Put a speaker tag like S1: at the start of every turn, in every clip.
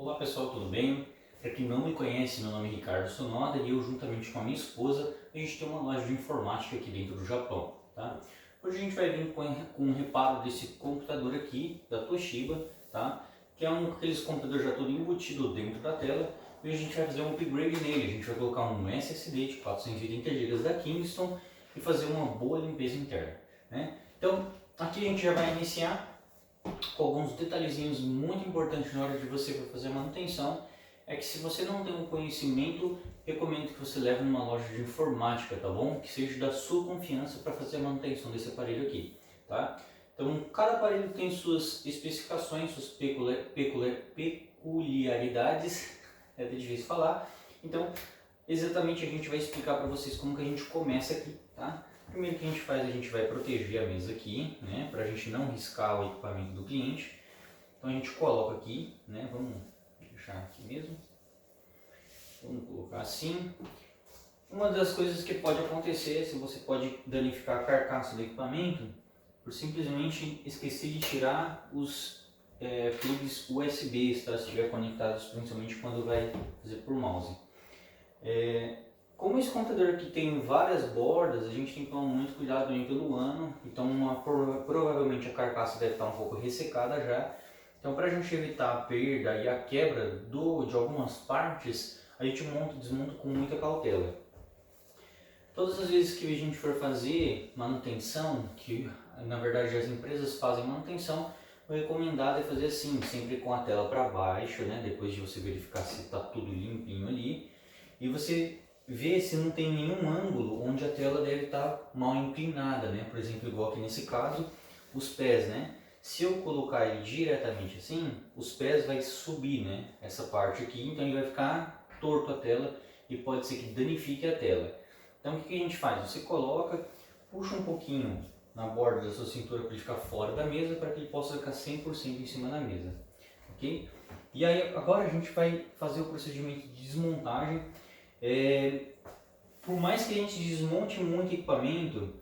S1: Olá pessoal, tudo bem? Para quem não me conhece, meu nome é Ricardo Sonoda e eu, juntamente com a minha esposa, a gente tem uma loja de informática aqui dentro do Japão, tá? Hoje a gente vai vir com um reparo desse computador aqui, da Toshiba, tá? Que é aqueles computadores já todo embutido dentro da tela, e hoje a gente vai fazer um upgrade nele. A gente vai colocar um SSD de 480 GB da Kingston e fazer uma boa limpeza interna, né? Então, aqui a gente já vai iniciar com alguns detalhezinhos muito importantes na hora de você fazer a manutenção. É que se você não tem um conhecimento, recomendo que você leve numa loja de informática, tá bom? Que seja da sua confiança para fazer a manutenção desse aparelho aqui, tá? Então, cada aparelho tem suas especificações, suas peculiaridades, é até difícil falar. Então, exatamente a gente vai explicar para vocês como que a gente começa aqui, tá? Primeiro que a gente faz, a gente vai proteger a mesa aqui, né, para a gente não riscar o equipamento do cliente. Então a gente coloca aqui, né, vamos deixar aqui mesmo, vamos colocar assim. Uma das coisas que pode acontecer, se você pode danificar a carcaça do equipamento, por simplesmente esquecer de tirar os plugs USB, tá, se estiver conectados, principalmente quando vai fazer por mouse. Como esse computador aqui tem várias bordas, a gente tem que tomar muito cuidado também pelo ano, então provavelmente a carcaça deve estar um pouco ressecada já. Então, para a gente evitar a perda e a quebra de algumas partes, a gente monta e desmonta com muita cautela. Todas as vezes que a gente for fazer manutenção, que na verdade as empresas fazem manutenção, o recomendado é fazer assim, sempre com a tela para baixo, né? Depois de você verificar se está tudo limpinho ali, e você ver se não tem nenhum ângulo onde a tela deve estar mal inclinada, né? Por exemplo, igual aqui nesse caso, os pés, né? Se eu colocar ele diretamente assim, os pés vai subir, né? Essa parte aqui, então ele vai ficar torto a tela e pode ser que danifique a tela. Então o que a gente faz? Você coloca, puxa um pouquinho na borda da sua cintura para ele ficar fora da mesa, para que ele possa ficar 100% em cima da mesa, ok? E aí agora a gente vai fazer o procedimento de desmontagem. Por mais que a gente desmonte muito equipamento,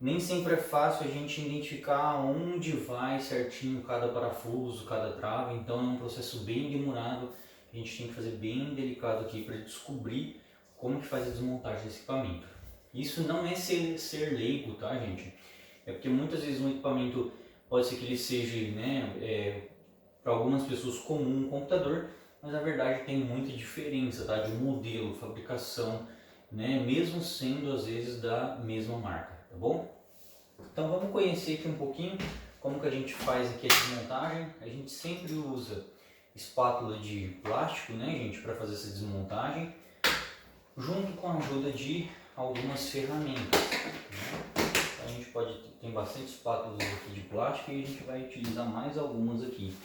S1: nem sempre é fácil a gente identificar onde vai certinho cada parafuso, cada trava, então é um processo bem demorado, a gente tem que fazer bem delicado aqui para descobrir como que faz a desmontagem desse equipamento. Isso não é ser leigo, tá, gente? É porque muitas vezes um equipamento pode ser que ele seja, né, para algumas pessoas comum um computador, mas na verdade tem muita diferença, tá, de modelo, fabricação, né, mesmo sendo às vezes da mesma marca, tá bom? Então vamos conhecer aqui um pouquinho como que a gente faz aqui a desmontagem. A gente sempre usa espátula de plástico, né, gente, para fazer essa desmontagem, junto com a ajuda de algumas ferramentas, né? Então, a gente tem bastante espátulas aqui de plástico e a gente vai utilizar mais algumas aqui.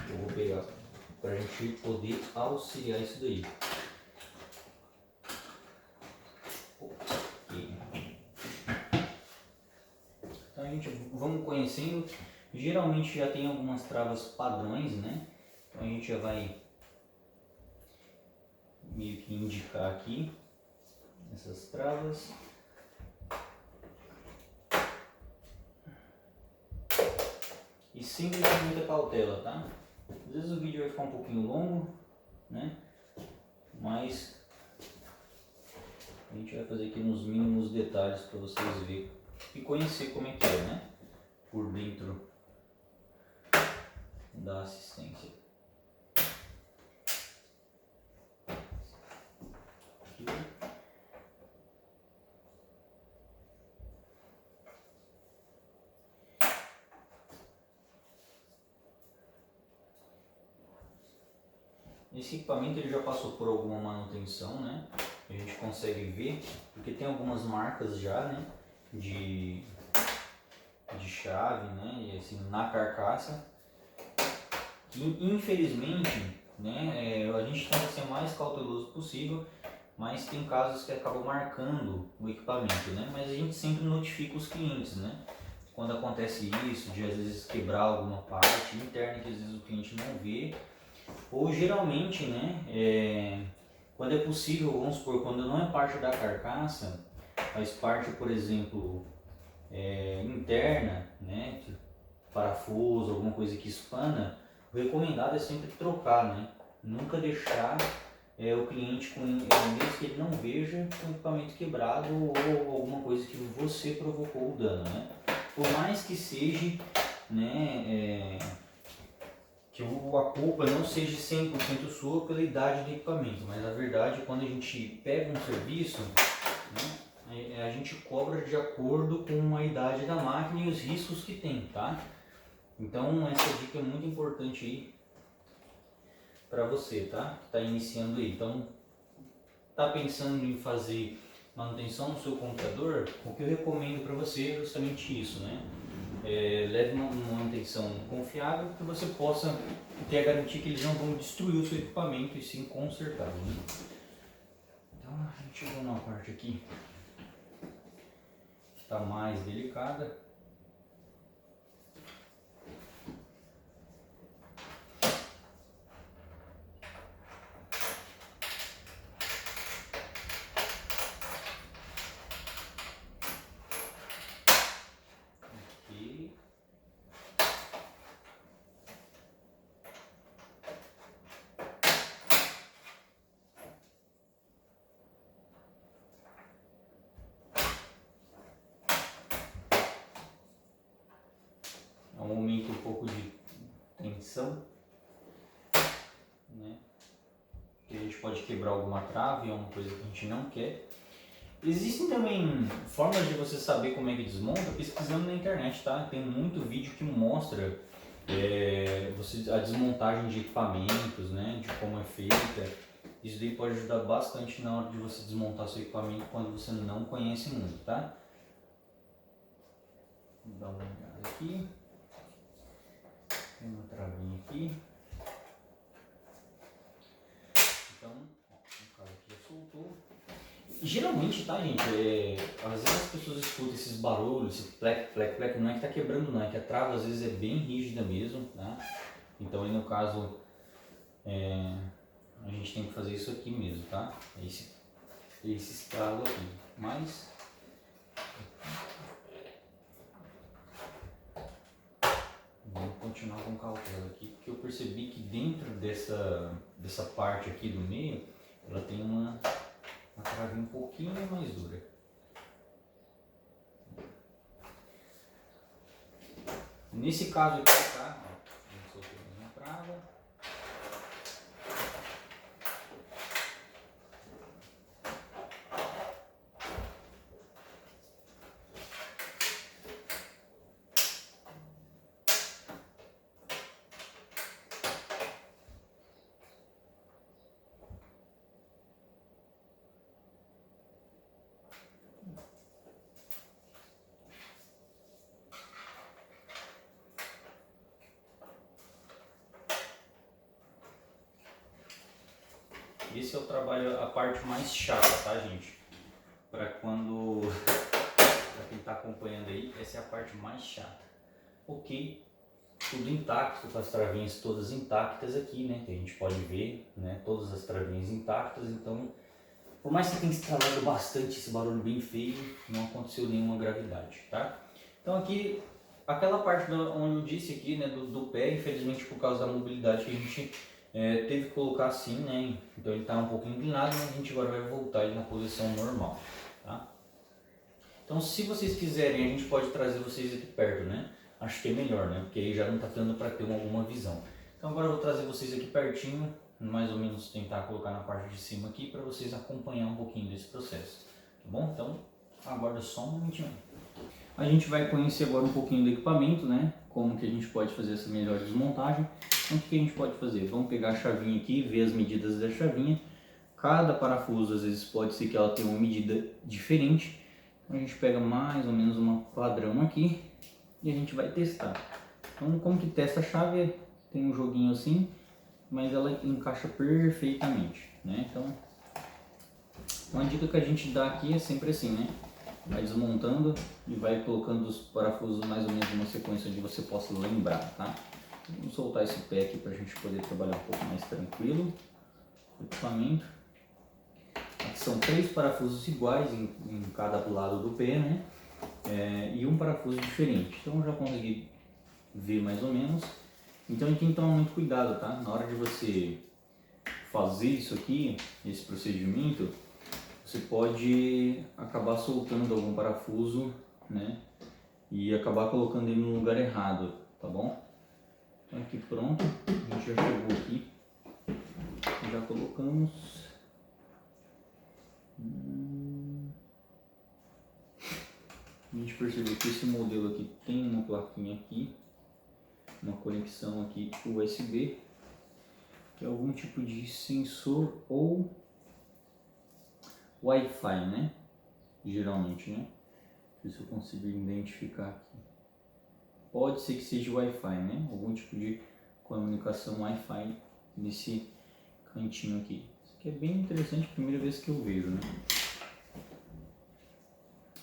S1: Eu vou pegar para a gente poder auxiliar isso daí. Então a gente vamos conhecendo, geralmente já tem algumas travas padrões, né? Então a gente já vai meio que indicar aqui essas travas. E sempre com muita cautela, tá? Às vezes o vídeo vai ficar um pouquinho longo, né? Mas a gente vai fazer aqui nos mínimos detalhes para vocês verem e conhecer como é que é, né? Por dentro da assistência. Aqui. Esse equipamento ele já passou por alguma manutenção, né? A gente consegue ver, porque tem algumas marcas já, né? De chave, né? E assim, na carcaça. Que infelizmente, né? A gente tenta ser o mais cauteloso possível, mas tem casos que acabam marcando o equipamento, né? Mas a gente sempre notifica os clientes, né? Quando acontece isso, de às vezes quebrar alguma parte interna que às vezes o cliente não vê. Ou geralmente, né, quando é possível, vamos supor, quando não é parte da carcaça, faz parte, por exemplo, interna, né, parafuso, alguma coisa que espana, o recomendado é sempre trocar, né, nunca deixar o cliente com mesmo que ele não veja com o equipamento quebrado ou alguma coisa que você provocou o dano, né? Por mais que seja, né, que a culpa não seja 100% sua pela idade do equipamento, mas na verdade quando a gente pega um serviço, né, a gente cobra de acordo com a idade da máquina e os riscos que tem, tá? Então essa dica é muito importante aí para você, tá? Que está iniciando aí. Então, tá pensando em fazer manutenção no seu computador? O que eu recomendo para você é justamente isso, né? Leve uma manutenção confiável que você possa ter a garantia que eles não vão destruir o seu equipamento e sim consertá-lo, né? Então, a gente chegou numa parte aqui que está mais delicada. Um momento um pouco de tensão, né? Que a gente pode quebrar alguma trave, é uma coisa que a gente não quer. Existem também formas de você saber como é que desmonta pesquisando na internet, tá? Tem muito vídeo que mostra a desmontagem de equipamentos, né? De como é feita. Isso daí pode ajudar bastante na hora de você desmontar seu equipamento quando você não conhece muito, tá? Vou dar uma olhada aqui. Tem uma travinha aqui. Então, ó, no caso aqui já soltou. Geralmente, tá, gente, às vezes as pessoas escutam esses barulhos, esse plec, plec, plec, não é que tá quebrando não, é que a trava às vezes é bem rígida mesmo, tá? Então aí no caso, a gente tem que fazer isso aqui mesmo, tá? Esse estralo aqui, mas vamos continuar com cautela aqui, porque eu percebi que dentro dessa parte aqui do meio, ela tem uma travinha um pouquinho mais dura. Nesse caso aqui, tá? Ó, soltei mais uma trava. Esse é o trabalho, a parte mais chata, tá, gente? Para quem está acompanhando aí, essa é a parte mais chata. Ok, tudo intacto, com as travinhas todas intactas aqui, né? Que a gente pode ver, né? Todas as travinhas intactas, então, por mais que tenha estralado bastante, esse barulho bem feio, não aconteceu nenhuma gravidade, tá? Então aqui, aquela parte onde eu disse aqui, né? Do pé, infelizmente por causa da mobilidade que a gente teve que colocar assim, né? Então ele está um pouco inclinado, mas a gente agora vai voltar ele na posição normal, tá? Então se vocês quiserem, a gente pode trazer vocês aqui perto, né? Acho que é melhor, né? Porque aí já não está dando para ter alguma visão. Então agora eu vou trazer vocês aqui pertinho, mais ou menos tentar colocar na parte de cima aqui para vocês acompanhar um pouquinho desse processo, tá bom? Então aguarda só um minutinho. A gente vai conhecer agora um pouquinho do equipamento, né? Como que a gente pode fazer essa melhor desmontagem. Então o que a gente pode fazer? Vamos pegar a chavinha aqui, ver as medidas da chavinha. Cada parafuso às vezes pode ser que ela tenha uma medida diferente. Então a gente pega mais ou menos uma padrão aqui e a gente vai testar. Então como que testa a chave? Tem um joguinho assim, mas ela encaixa perfeitamente, né? Então uma dica que a gente dá aqui é sempre assim, né? Vai desmontando e vai colocando os parafusos mais ou menos numa sequência onde você possa lembrar, tá? Vamos soltar esse pé aqui para a gente poder trabalhar um pouco mais tranquilo. Equipamento. Aqui são 3 parafusos iguais em cada lado do pé, né? E um parafuso diferente. Então já consegui ver mais ou menos. Então a gente tem que tomar muito cuidado, tá? Na hora de você fazer isso aqui, esse procedimento, você pode acabar soltando algum parafuso, né? E acabar colocando ele no lugar errado, tá bom? Então aqui pronto, a gente já chegou aqui, já colocamos. A gente percebeu que esse modelo aqui tem uma plaquinha aqui, uma conexão aqui USB, que é algum tipo de sensor ou Wi-Fi, né? Geralmente, né? Ver se eu consigo identificar aqui. Pode ser que seja Wi-Fi, né? Algum tipo de comunicação Wi-Fi nesse cantinho aqui. Isso aqui é bem interessante, primeira vez que eu vejo, né?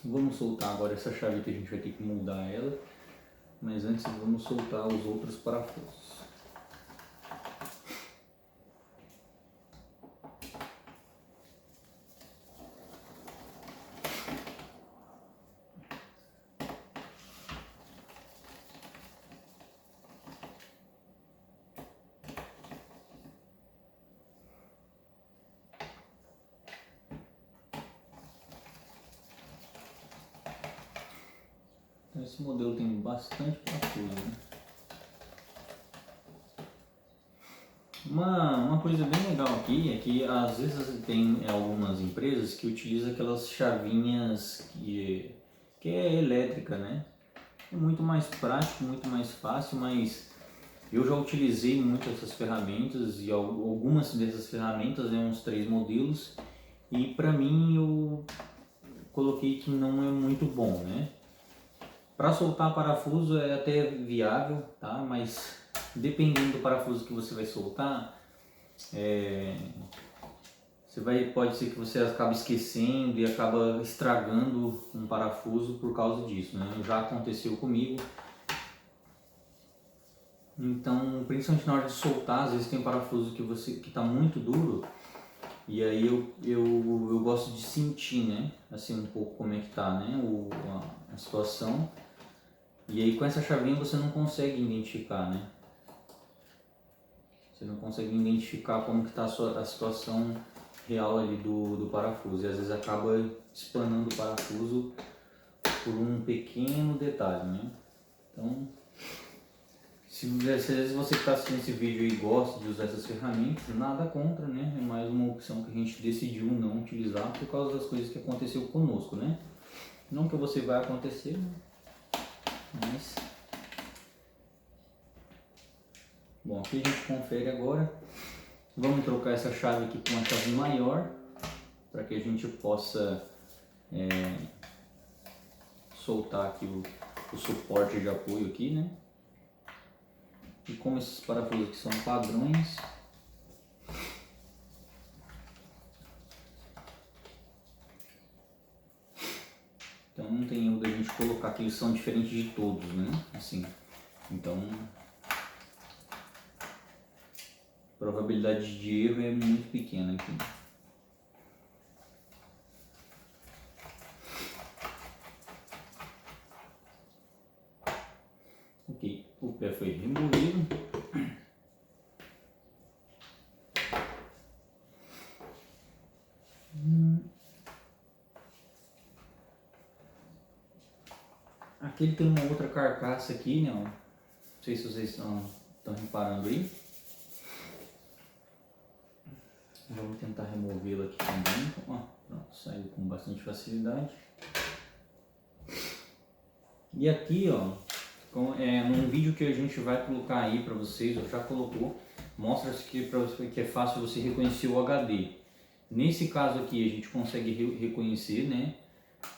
S1: Vamos soltar agora essa chave que a gente vai ter que mudar ela, mas antes vamos soltar os outros parafusos. Então, esse modelo tem bastante parafuso, né? Uma coisa bem legal aqui é que às vezes tem algumas empresas que utilizam aquelas chavinhas que é elétrica, né? É muito mais prático, muito mais fácil, mas eu já utilizei muito essas ferramentas e algumas dessas ferramentas, né, uns 3 modelos, e para mim eu coloquei que não é muito bom, né? Para soltar parafuso é até viável, tá? Mas dependendo do parafuso que você vai soltar, pode ser que você acabe esquecendo e acaba estragando um parafuso por causa disso, né? Já aconteceu comigo. Então, principalmente na hora de soltar, às vezes tem um parafuso que está muito duro, e aí eu gosto de sentir, né? Assim, um pouco como é que tá, né? A situação. E aí com essa chavinha você não consegue identificar, né? Você não consegue identificar como que está a situação real ali do parafuso. E às vezes acaba espanando o parafuso por um pequeno detalhe, né? Então, se às vezes você que está assistindo esse vídeo e gosta de usar essas ferramentas, nada contra, né? É mais uma opção que a gente decidiu não utilizar por causa das coisas que aconteceu conosco, né? Não que você vai acontecer, né? Mas... Bom, aqui a gente confere agora. Vamos trocar essa chave aqui com uma chave maior, para que a gente possa soltar aqui o suporte de apoio aqui, né? E como esses parafusos aqui são padrões, então não tem erro da gente colocar que eles são diferentes de todos, né? Assim, então a probabilidade de erro é muito pequena aqui. Ok, o pé foi removido. Aqui ele tem uma outra carcaça aqui, né? Não sei se vocês estão reparando aí. Vamos tentar removê-la aqui também. Ó, pronto, saiu com bastante facilidade. E aqui, ó, num vídeo que a gente vai colocar aí para vocês, ou já colocou, mostra que é fácil você reconhecer o HD. Nesse caso aqui a gente consegue reconhecer, né?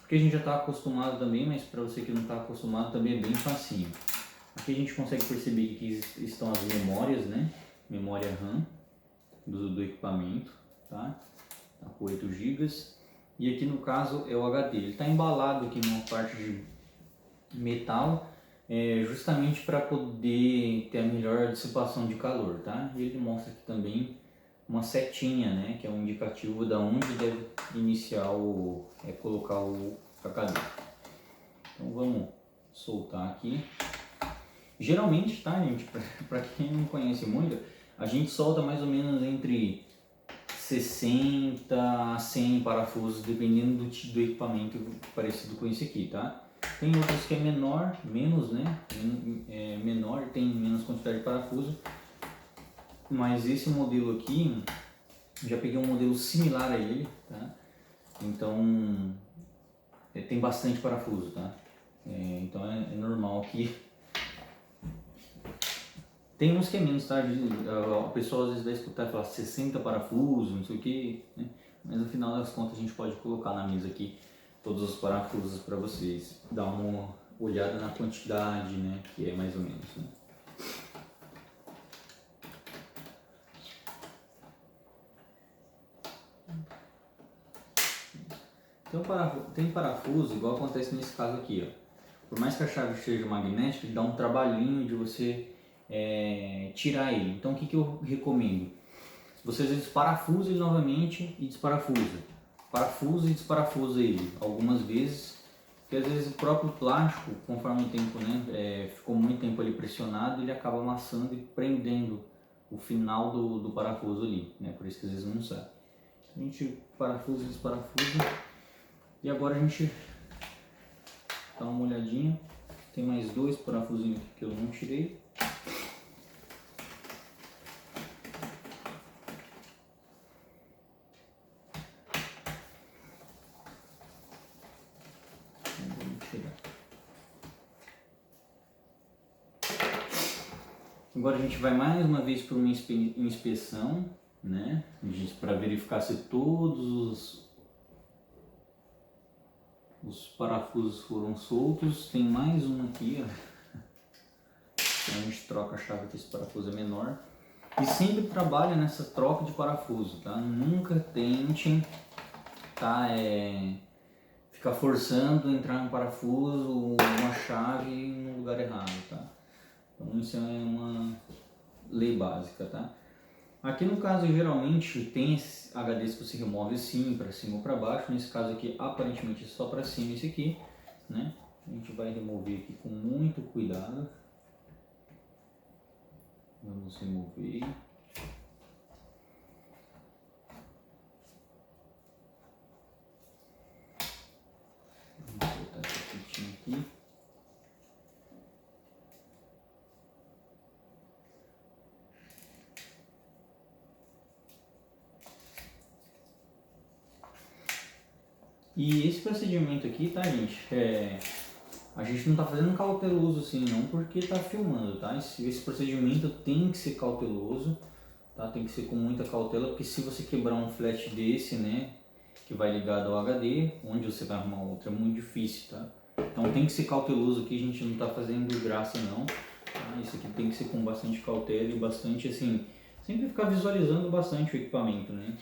S1: Porque a gente já está acostumado também, mas para você que não está acostumado também é bem facinho. Aqui a gente consegue perceber que aqui estão as memórias, né? Memória RAM do equipamento, tá? Tá com 8 GB. E aqui no caso é o HD. Ele está embalado aqui numa parte de metal, justamente para poder ter a melhor dissipação de calor, tá? E ele mostra aqui também uma setinha, né? Que é um indicativo da onde deve iniciar colocar o HD. Então vamos soltar aqui. Geralmente, tá, gente? Para quem não conhece muito, a gente solta mais ou menos entre 60 a 100 parafusos, dependendo do equipamento parecido com esse aqui, tá? Tem outros que é menor, menos, né? Menor, tem menos quantidade de parafuso. Mas esse modelo aqui, já peguei um modelo similar a ele, tá? Então, tem bastante parafuso, tá? Então é normal que... Tem uns que é menos, tá? A pessoa às vezes vai escutar e falar 60 parafusos, não sei o que, né? Mas no final das contas a gente pode colocar na mesa aqui todos os parafusos para vocês dar uma olhada na quantidade, né? Que é mais ou menos, né? Tem parafuso, igual acontece nesse caso aqui, ó. Por mais que a chave seja magnética, ele dá um trabalhinho de você tirar ele. Então o que eu recomendo? Você às vezes parafusa ele novamente e desparafusa. Parafusa e desparafusa ele algumas vezes, porque às vezes o próprio plástico, conforme o tempo, né, ficou muito tempo ali pressionado, ele acaba amassando e prendendo o final do parafuso ali, né? Por isso que às vezes não sai. A gente parafusa e desparafusa. E agora a gente dá uma olhadinha. Tem mais dois parafusinhos aqui que eu não tirei. Vamos tirar. Agora a gente vai mais uma vez para uma inspeção, né? Para verificar se todos os parafusos foram soltos. Tem mais um aqui, ó. Então a gente troca a chave que esse parafuso é menor. E sempre trabalha nessa troca de parafuso, tá? Nunca tentem, tá? Ficar forçando entrar um parafuso ou uma chave no lugar errado, tá? Então isso é uma lei básica, tá? Aqui no caso geralmente tem HDs que você remove assim, para cima ou para baixo. Nesse caso aqui aparentemente é só para cima esse aqui, né? A gente vai remover aqui com muito cuidado. Vamos remover. Vamos botar essa fitinha aqui. E esse procedimento aqui, tá, gente? A gente não tá fazendo cauteloso assim não, porque tá filmando, tá? Esse procedimento tem que ser cauteloso, tá? Tem que ser com muita cautela, porque se você quebrar um flash desse, né, que vai ligado ao HD, onde você vai arrumar outro é muito difícil, tá? Então tem que ser cauteloso aqui, a gente não tá fazendo graça não, tá? Isso aqui tem que ser com bastante cautela e bastante assim, sempre ficar visualizando bastante o equipamento, né?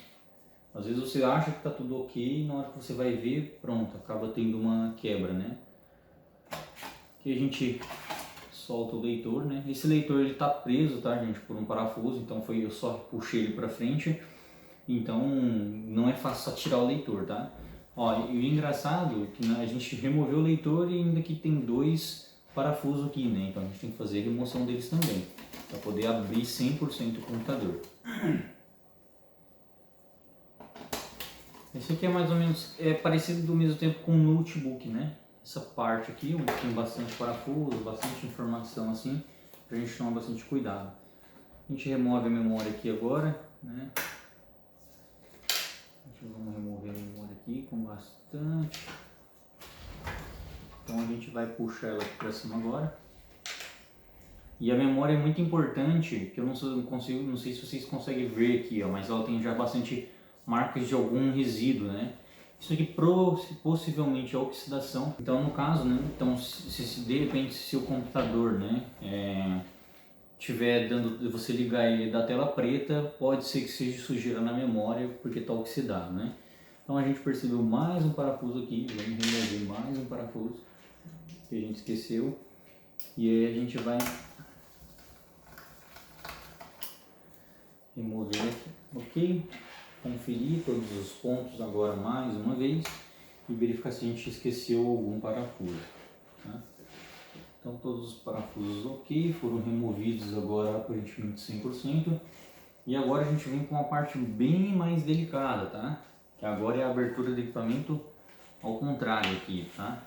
S1: Às vezes você acha que está tudo ok e na hora que você vai ver, pronto, acaba tendo uma quebra, né? Aqui a gente solta o leitor, né? Esse leitor ele tá preso, tá, gente, por um parafuso, então eu só puxei ele para frente, então não é fácil só tirar o leitor, tá? Ó, e o engraçado é que a gente removeu o leitor e ainda que tem dois parafusos aqui, né? Então a gente tem que fazer a remoção deles também, para poder abrir 100% o computador. Esse aqui é mais ou menos parecido do mesmo tempo com o notebook, né? Essa parte aqui, onde tem bastante parafuso, bastante informação assim, pra gente tomar bastante cuidado. A gente remove a memória aqui agora, né? Vamos remover a memória aqui com bastante. Então a gente vai puxar ela aqui pra cima agora. E a memória é muito importante, que eu não sei se vocês conseguem ver aqui, ó, mas ela tem já bastante marcas de algum resíduo, né? Isso aqui possivelmente é oxidação. Então no caso, né? Então se de repente se o computador, né, tiver dando, você ligar ele da tela preta, pode ser que seja sujeira na memória porque está oxidado, né? Então a gente percebeu mais um parafuso aqui, vamos remover mais um parafuso que a gente esqueceu e aí a gente vai remover aqui, ok? Conferir todos os pontos agora mais uma vez e verificar se a gente esqueceu algum parafuso, tá? Então todos os parafusos ok, foram removidos agora aparentemente 100%. E agora a gente vem com uma parte bem mais delicada, tá? Que agora é a abertura do equipamento ao contrário aqui, tá?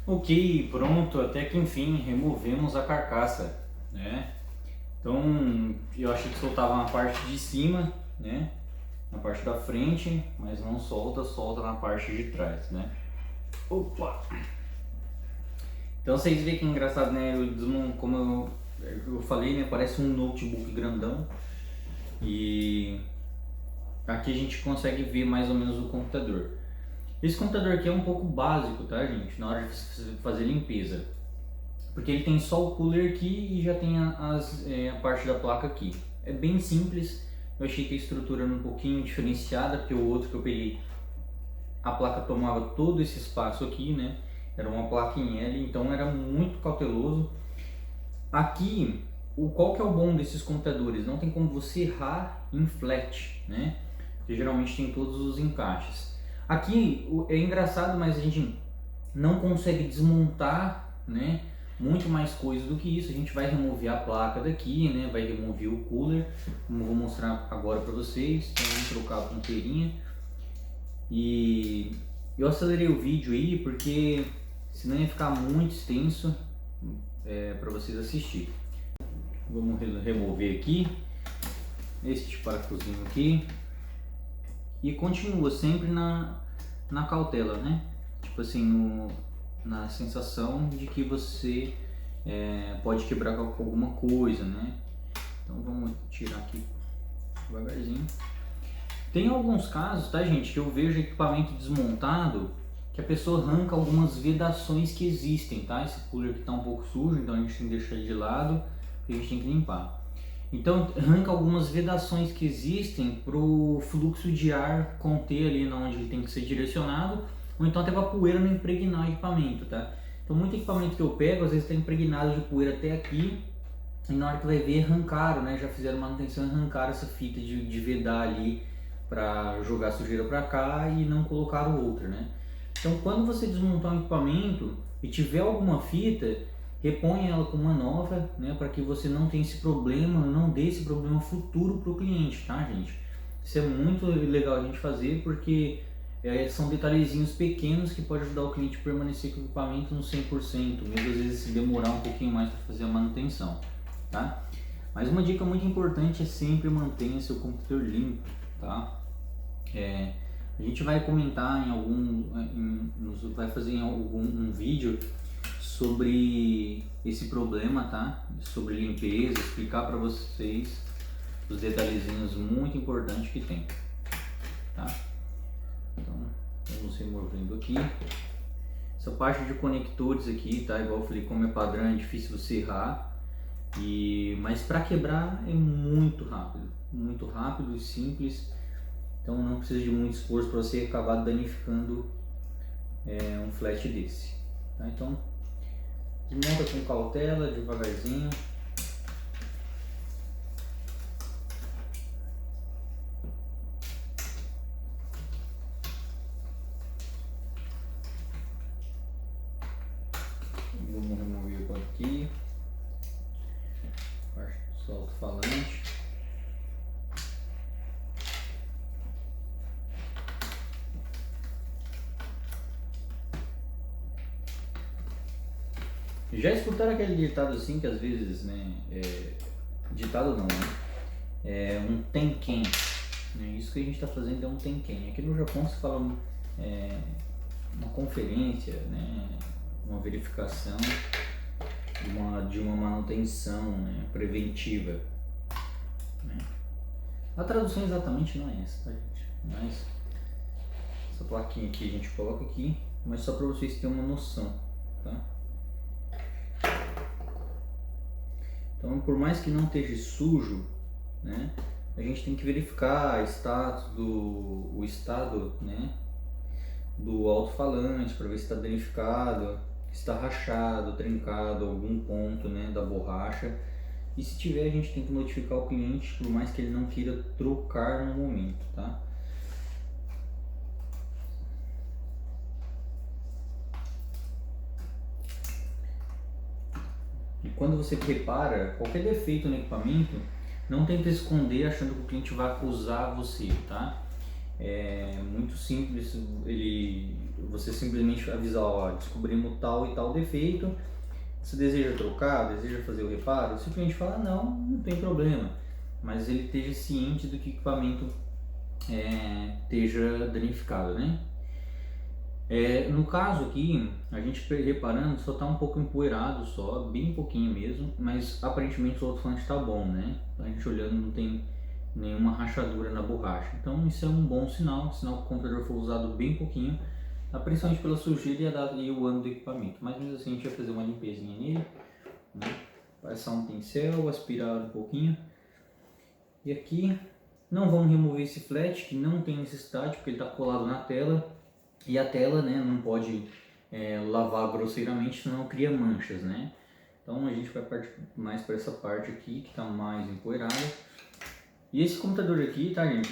S1: Ok, pronto, até que enfim removemos a carcaça, né? Então eu achei que soltava na parte de cima, né? Na parte da frente, mas não solta, solta na parte de trás, né? Opa! Então vocês veem que é engraçado, né? Como eu falei, né? Parece um notebook grandão e aqui a gente consegue ver mais ou menos o computador. Esse computador aqui é um pouco básico, tá, gente? Na hora de fazer limpeza. Porque ele tem só o cooler aqui e já tem a parte da placa aqui. É bem simples. Eu achei que a estrutura era um pouquinho diferenciada, porque o outro que eu peguei, a placa tomava todo esse espaço aqui, né? Era uma placa em L, então era muito cauteloso. Aqui, qual que é o bom desses computadores? Não tem como você errar em flat, né? Porque geralmente tem todos os encaixes. Aqui é engraçado, mas a gente não consegue desmontar, né? Muito mais coisa do que isso. A gente vai remover a placa daqui, né? Vai remover o cooler, como eu vou mostrar agora para vocês. Então vamos trocar a ponteirinha. E eu acelerei o vídeo aí porque senão ia ficar muito extenso para vocês assistirem. Vamos remover aqui este parafusinho aqui e continua sempre na cautela, né? Tipo assim, na sensação de que você pode quebrar com alguma coisa, né? Então vamos tirar aqui devagarzinho. Tem alguns casos, tá, gente, que eu vejo equipamento desmontado que a pessoa arranca algumas vedações que existem, tá? Esse cooler aqui tá um pouco sujo, então a gente tem que deixar ele de lado, porque a gente tem que limpar. Então arranca algumas vedações que existem para o fluxo de ar conter ali onde ele tem que ser direcionado, ou então até para a poeira não impregnar o equipamento, tá? Então muito equipamento que eu pego às vezes está impregnado de poeira até aqui, e na hora que vai ver arrancaram, né? Já fizeram manutenção e arrancaram essa fita de vedar ali para jogar sujeira para cá e não colocaram outra, né? Então quando você desmontar um equipamento e tiver alguma fita, repõe ela com uma nova, né, para que você não tenha esse problema, não dê esse problema futuro para o cliente, tá, gente? Isso é muito legal a gente fazer porque são detalhezinhos pequenos que pode ajudar o cliente a permanecer com o equipamento no 100%, mesmo às vezes se demorar um pouquinho mais para fazer a manutenção, tá? Mas uma dica muito importante é sempre mantenha seu computador limpo, tá? A gente vai comentar vai fazer um vídeo sobre esse problema, tá? Sobre limpeza, explicar para vocês os detalhezinhos muito importantes que tem, tá? Então, vamos removendo aqui. Essa parte de conectores aqui, tá? Igual eu falei, como é padrão, é difícil você errar. Mas para quebrar é muito rápido e simples. Então não precisa de muito esforço para você acabar danificando um flat desse, tá? Então desmonta com cautela, devagarzinho. Vamos remover o aqui, parte do alto-falante. Já escutaram aquele ditado assim que às vezes, né, ditado não, né, um tenken, né? Isso que a gente está fazendo é um tenken. Aqui no Japão se fala uma conferência, né, uma verificação de uma manutenção, né, preventiva, né? A tradução exatamente não é essa, tá, gente? Mas plaquinha aqui a gente coloca aqui, mas só para vocês terem uma noção, tá? Então, por mais que não esteja sujo, né, a gente tem que verificar o estado, né, do alto-falante para ver se está danificado, se está rachado, trincado, algum ponto, né, da borracha. E se tiver, a gente tem que notificar o cliente, por mais que ele não queira trocar no momento, tá? E quando você repara qualquer defeito no equipamento, não tenta esconder achando que o cliente vai acusar você, tá? É muito simples, você simplesmente avisar, ó, descobrimos tal e tal defeito, você deseja trocar, deseja fazer o reparo? Se o cliente falar não, não tem problema, mas ele esteja ciente do que o equipamento esteja danificado, né? No caso aqui, a gente reparando, só está um pouco empoeirado só, bem pouquinho mesmo, mas aparentemente o alto-falante está bom, né? A gente olhando não tem nenhuma rachadura na borracha, então isso é um bom sinal, sinal que o computador foi usado bem pouquinho, principalmente pela sujeira e o ano do equipamento. Mas mesmo assim a gente vai fazer uma limpezinha nele, né? Passar um pincel, aspirar um pouquinho, e aqui não vamos remover esse flat que não tem necessidade porque ele está colado na tela. E a tela, né, não pode lavar grosseiramente, senão cria manchas, né? Então a gente vai partir mais para essa parte aqui, que está mais empoeirada. E esse computador aqui, tá, gente,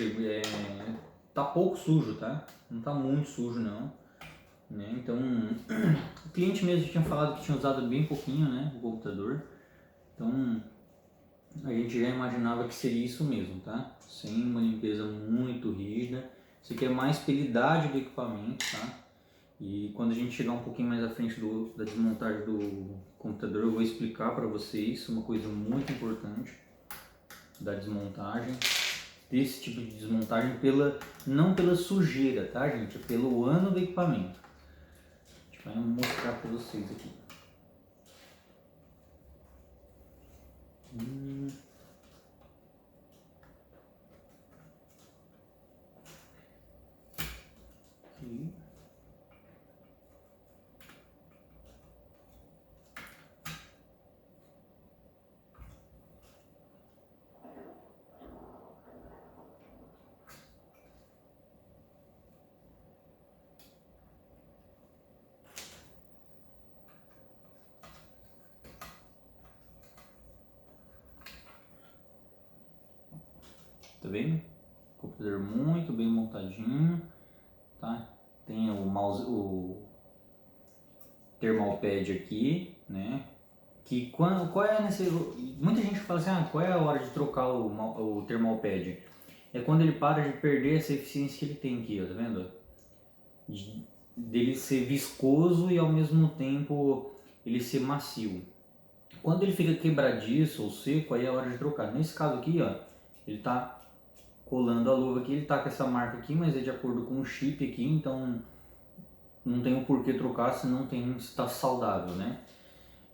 S1: tá pouco sujo, tá? Não tá muito sujo, não. Né? Então, o cliente mesmo tinha falado que tinha usado bem pouquinho, né, o computador. Então, a gente já imaginava que seria isso mesmo, tá? Sem uma limpeza muito rígida. Isso aqui é mais pela idade do equipamento, tá? E quando a gente chegar um pouquinho mais à frente da desmontagem do computador, eu vou explicar para vocês uma coisa muito importante da desmontagem, desse tipo de desmontagem, não pela sujeira, tá, gente? É pelo ano do equipamento. A gente vai mostrar para vocês aqui. Aqui. Tá vendo? Computador muito bem montadinho, tá? Tem o mouse, o thermalpad aqui, né? Que qual é muita gente fala assim, qual é a hora de trocar o thermalpad? É quando ele para de perder essa eficiência que ele tem aqui, ó, tá vendo? Dele ser viscoso e ao mesmo tempo ele ser macio. Quando ele fica quebradiço ou seco, aí é a hora de trocar. Nesse caso aqui, ó, ele tá colando a luva aqui, ele tá com essa marca aqui, mas é de acordo com o chip aqui, então não tem o porquê trocar se não tem, se tá saudável, né?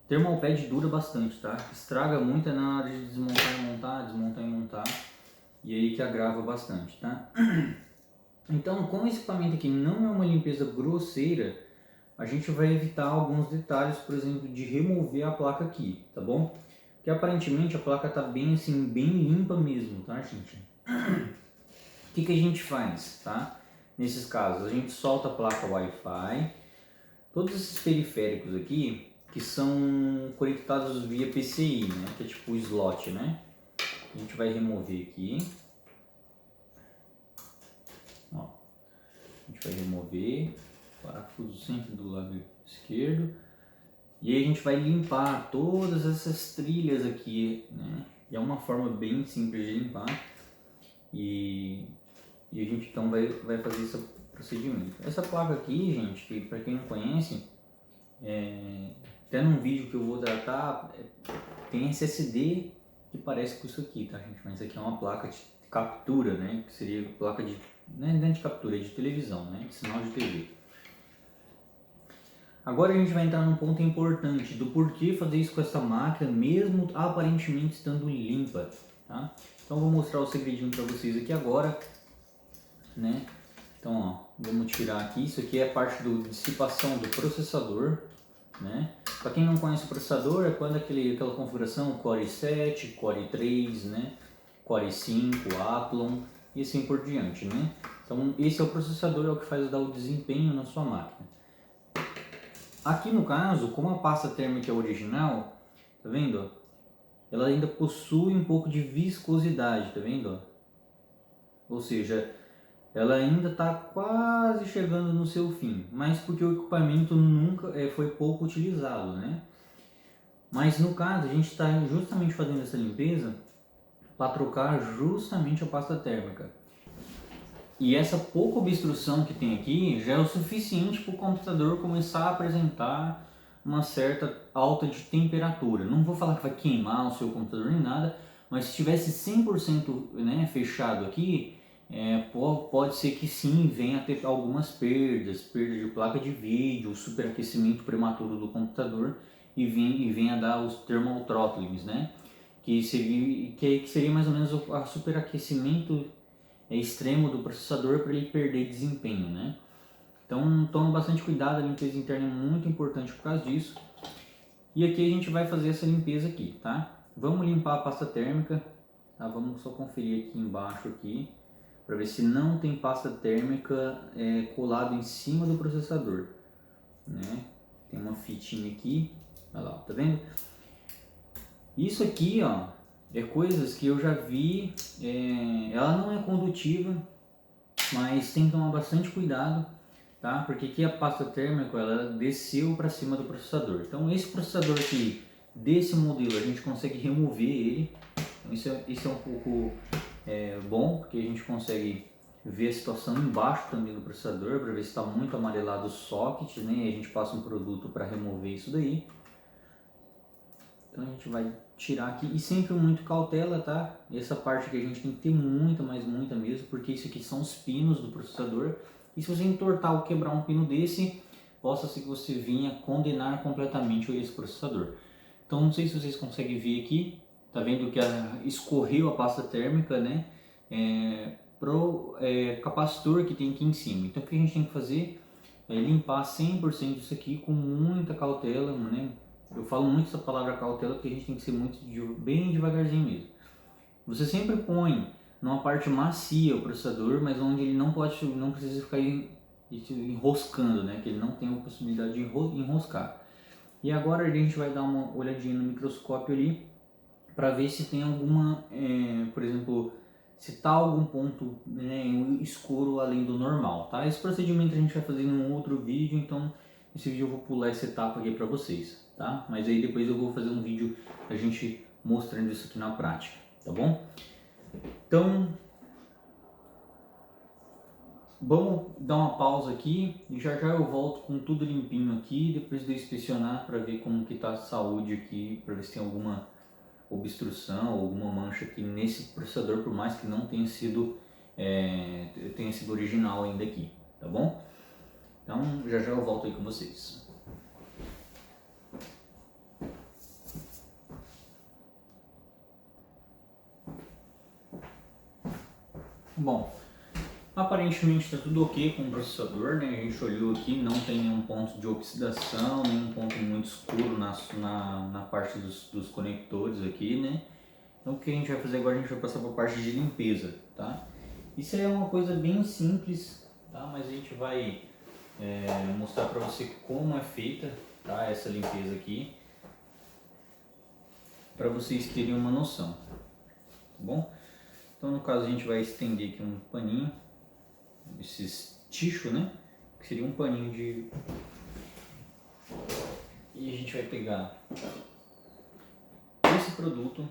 S1: Thermalpad dura bastante, tá? Estraga muito na hora de desmontar e montar, desmontar e montar, e aí que agrava bastante, tá? Então, como esse equipamento aqui não é uma limpeza grosseira, a gente vai evitar alguns detalhes, por exemplo, de remover a placa aqui, tá bom? Porque aparentemente a placa tá bem assim, bem limpa mesmo, tá, gente? O que a gente faz, tá? Nesses casos, a gente solta a placa Wi-Fi, todos esses periféricos aqui, que são conectados via PCI, né? Que é tipo o slot, né? A gente vai remover aqui. Ó, a gente vai remover, parafuso sempre do lado esquerdo. E aí a gente vai limpar todas essas trilhas aqui, né? E é uma forma bem simples de limpar. E a gente então vai fazer esse procedimento. Essa placa aqui, gente, que para quem não conhece, até num vídeo que eu vou tratar, tem SSD que parece com isso aqui, tá, gente? Mas aqui é uma placa de captura, né? Que seria placa de, não é de captura, é de televisão, né? De sinal de TV. Agora a gente vai entrar num ponto importante do porquê fazer isso com essa máquina, mesmo aparentemente estando limpa, tá? Então vou mostrar o segredinho para vocês aqui agora, né? Então, ó, Vamos tirar aqui, isso aqui é a parte da dissipação do processador, né? Para quem não conhece o processador, é quando aquela configuração Core 7, Core 3, né? Core 5, Athlon e assim por diante, né? Então esse é o processador, é o que faz dar o desempenho na sua máquina. Aqui no caso, como a pasta térmica é original, tá vendo? Ela ainda possui um pouco de viscosidade, tá vendo? Ou seja, ela ainda está quase chegando no seu fim, mas porque o equipamento nunca foi pouco utilizado, né? Mas no caso, a gente está justamente fazendo essa limpeza para trocar justamente a pasta térmica. E essa pouca obstrução que tem aqui já é o suficiente para o computador começar a apresentar uma certa alta de temperatura. Não vou falar que vai queimar o seu computador nem nada, mas se tivesse 100%, né, fechado aqui, pode ser que sim, venha a ter algumas perda de placa de vídeo, superaquecimento prematuro do computador e venha a dar os thermal throttlings, né? Que seria mais ou menos o superaquecimento extremo do processador para ele perder desempenho, né? Então tome bastante cuidado, a limpeza interna é muito importante por causa disso. E aqui a gente vai fazer essa limpeza aqui, tá? Vamos limpar a pasta térmica, tá? Vamos só conferir aqui embaixo aqui, para ver se não tem pasta térmica colado em cima do processador, né? Tem uma fitinha aqui, olha lá, tá vendo? Isso aqui, ó, é coisas que eu já vi, ela não é condutiva, mas tem que tomar bastante cuidado, tá? Porque aqui a pasta térmica ela desceu para cima do processador. Então esse processador aqui desse modelo a gente consegue remover ele. Então isso é um pouco bom, porque a gente consegue ver a situação embaixo também do processador para ver se está muito amarelado o socket, né? E a gente passa um produto para remover isso daí. Então a gente vai tirar aqui e sempre muito cautela, tá? Essa parte que a gente tem que ter muita, mas muita mesmo, porque isso aqui são os pinos do processador. E se você entortar ou quebrar um pino desse, possa ser que você venha condenar completamente esse processador. Então não sei se vocês conseguem ver aqui, tá vendo que escorreu a pasta térmica, né? Pro capacitor que tem aqui em cima. Então o que a gente tem que fazer é limpar 100% disso aqui com muita cautela, né? Eu falo muito essa palavra cautela porque a gente tem que ser bem devagarzinho mesmo. Você sempre põe numa parte macia o processador, mas onde ele não precisa ficar enroscando, né? Que ele não tem a possibilidade de enroscar. E agora a gente vai dar uma olhadinha no microscópio ali para ver se tem alguma, por exemplo, se está algum ponto, né, escuro além do normal, tá? Esse procedimento a gente vai fazer em um outro vídeo, então esse vídeo eu vou pular essa etapa aqui para vocês, tá? Mas aí depois eu vou fazer um vídeo a gente mostrando isso aqui na prática, tá bom? Então vamos dar uma pausa aqui e já eu volto com tudo limpinho aqui, depois de eu inspecionar para ver como que tá a saúde aqui, para ver se tem alguma obstrução, alguma mancha aqui nesse processador, por mais que não tenha sido original ainda aqui, tá bom? Então já eu volto aí com vocês. Bom, aparentemente está tudo ok com o processador, né? A gente olhou aqui, não tem nenhum ponto de oxidação, nenhum ponto muito escuro na parte dos conectores aqui, né? Então o que a gente vai fazer agora, a gente vai passar para a parte de limpeza, tá? Isso é uma coisa bem simples, tá? Mas a gente vai mostrar para você como é feita, tá? Essa limpeza aqui, para vocês terem uma noção, tá bom? Então no caso a gente vai estender aqui um paninho, esses tissue, né? Que seria um paninho de... E a gente vai pegar esse produto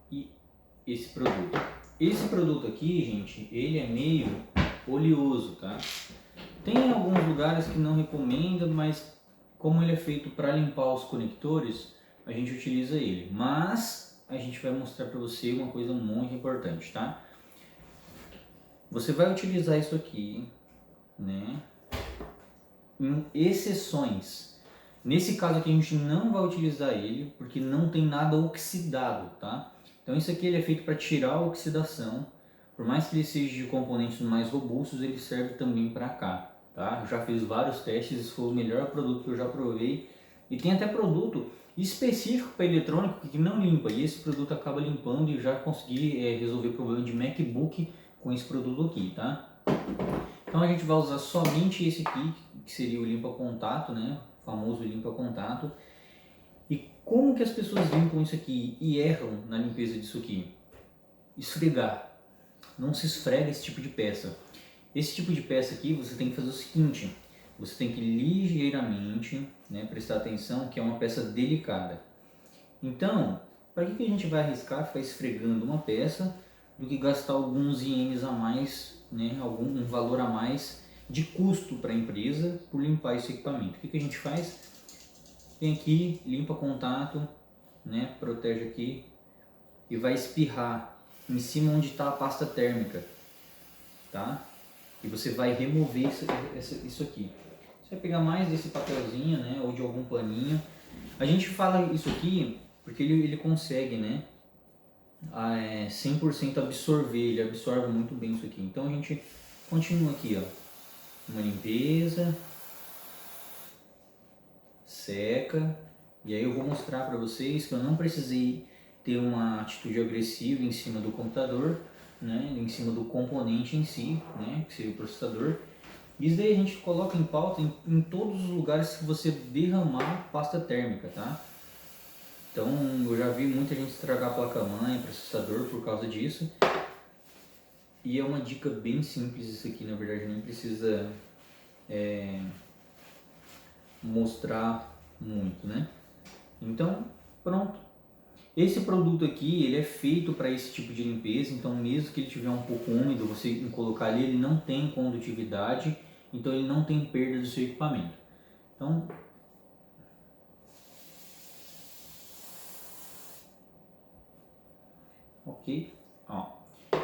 S1: e esse produto. Esse produto aqui, gente, ele é meio oleoso, tá? Tem alguns lugares que não recomenda, mas como ele é feito para limpar os conectores, a gente utiliza ele. Mas a gente vai mostrar para você uma coisa muito importante, tá? Você vai utilizar isso aqui, né? Em exceções. Nesse caso aqui a gente não vai utilizar ele, porque não tem nada oxidado, tá? Então isso aqui ele é feito para tirar a oxidação. Por mais que ele seja de componentes mais robustos, ele serve também para cá, tá? Eu já fiz vários testes, esse foi o melhor produto que eu já provei. E tem até produto específico para eletrônico que não limpa, e esse produto acaba limpando, e já consegui resolver o problema de MacBook com esse produto aqui, tá? Então a gente vai usar somente esse aqui, que seria o limpa contato, né? O famoso limpa contato. E como que as pessoas limpam isso aqui e erram na limpeza disso aqui? Esfregar. Não se esfrega esse tipo de peça. Esse tipo de peça aqui você tem que fazer o seguinte: você tem que ligeiramente, né, prestar atenção que é uma peça delicada. Então, para que a gente vai arriscar ficar esfregando uma peça do que gastar alguns ienes a mais, né, algum valor a mais de custo para a empresa por limpar esse equipamento? O que a gente faz? Vem aqui, limpa contato, né, protege aqui e vai espirrar em cima onde está a pasta térmica, tá? E você vai remover isso aqui. Você vai pegar mais desse papelzinho, né, ou de algum paninho. A gente fala isso aqui porque ele consegue, né, 100% absorver, ele absorve muito bem isso aqui. Então a gente continua aqui, ó, uma limpeza, seca, e aí eu vou mostrar para vocês que eu não precisei ter uma atitude agressiva em cima do computador, né, em cima do componente em si, né, que seria o processador. Isso daí a gente coloca em pauta em todos os lugares que você derramar pasta térmica, tá? Então eu já vi muita gente estragar a placa-mãe, processador por causa disso. E é uma dica bem simples isso aqui, na verdade nem precisa mostrar muito, né? Então, pronto. Esse produto aqui, ele é feito para esse tipo de limpeza, então mesmo que ele tiver um pouco úmido, você colocar ali, ele não tem condutividade, então ele não tem perda do seu equipamento. Então, ok? Ó.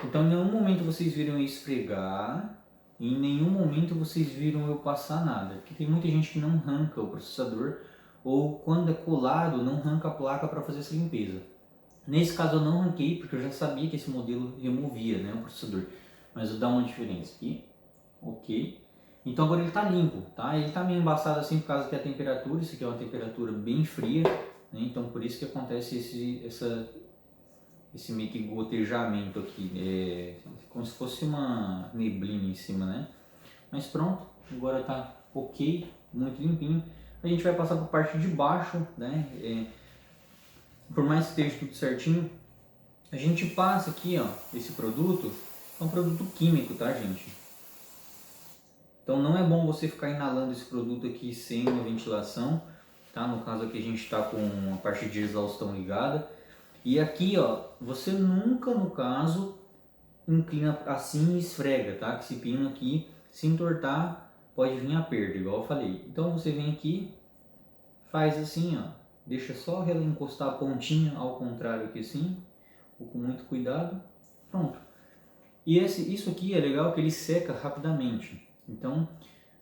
S1: Então em nenhum momento vocês viram eu esfregar, e em nenhum momento vocês viram eu passar nada, porque tem muita gente que não arranca o processador, ou quando é colado, não arranca a placa para fazer essa limpeza. Nesse caso eu não arranquei, porque eu já sabia que esse modelo removia, né, o processador. Mas eu vou dar uma diferença aqui. Ok. Então agora ele está limpo, tá? Ele está meio embaçado assim por causa que a temperatura, isso aqui é uma temperatura bem fria, né? Então por isso que acontece esse meio que gotejamento aqui. Como se fosse uma neblina em cima, né? Mas pronto, agora está ok, muito limpinho. A gente vai passar para a parte de baixo, né? Por mais que esteja tudo certinho, a gente passa aqui, ó, esse produto, é um produto químico, tá, gente? Então não é bom você ficar inalando esse produto aqui sem uma ventilação, tá? No caso aqui a gente está com a parte de exaustão ligada. E aqui, ó, você nunca, no caso, inclina assim e esfrega, tá? Que esse pino aqui, se entortar, pode vir a perda, igual eu falei. Então você vem aqui, faz assim, ó, deixa só ela encostar a pontinha ao contrário aqui assim, com muito cuidado, pronto. E isso aqui é legal que ele seca rapidamente. Então,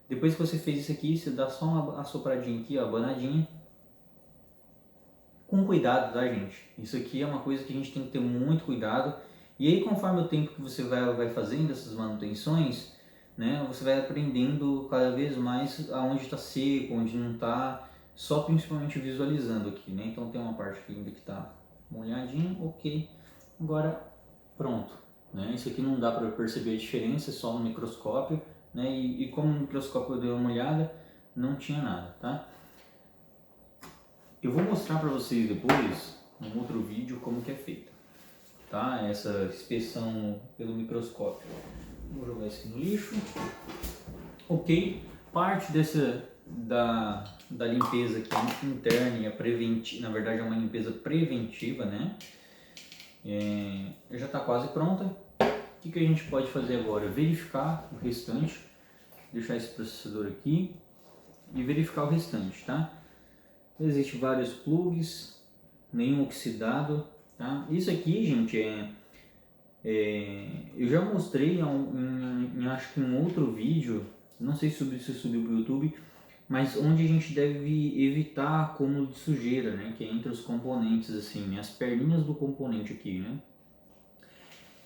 S1: depois que você fez isso aqui, você dá só uma assopradinha aqui, ó, abanadinha. Com cuidado, tá, gente? Isso aqui é uma coisa que a gente tem que ter muito cuidado. E aí, conforme o tempo que você vai fazendo essas manutenções, né, você vai aprendendo cada vez mais aonde está seco, onde não está, só principalmente visualizando aqui, né? Então tem uma parte aqui ainda que está molhadinha, ok. Agora, pronto. Né? Isso aqui não dá para perceber a diferença, só no microscópio, né? E como no microscópio eu dei uma olhada, não tinha nada, tá? Eu vou mostrar para vocês depois, num outro vídeo, como que é feita, tá? Essa inspeção pelo microscópio. Vou jogar isso aqui no lixo. Ok, parte da limpeza aqui interna e a preventiva, na verdade é uma limpeza preventiva, né? Já está quase pronta. O que a gente pode fazer agora? Verificar o restante, deixar esse processador aqui e verificar o restante, tá? Existem vários plugs, nenhum oxidado, tá? Isso aqui, gente, eu já mostrei em acho que um outro vídeo, não sei se subiu para o YouTube, mas onde a gente deve evitar acúmulo de sujeira, né? Que é entre os componentes, assim, né? As perninhas do componente aqui, né?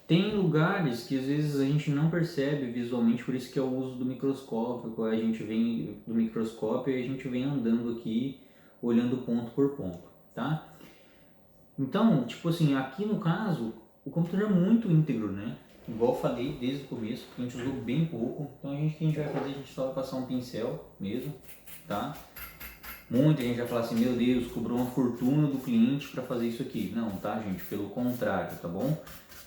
S1: Tem lugares que às vezes a gente não percebe visualmente, por isso que é o uso do microscópio, a gente vem do microscópio e a gente vem andando aqui, olhando ponto por ponto, tá? Então, tipo assim, aqui no caso, o computador é muito íntegro, né? Igual eu falei desde o começo, a gente usou bem pouco, então o que a gente vai fazer, a gente só vai passar um pincel mesmo, tá? Muita gente vai falar assim, meu Deus, cobrou uma fortuna do cliente para fazer isso aqui. Não, tá, gente? Pelo contrário, tá bom?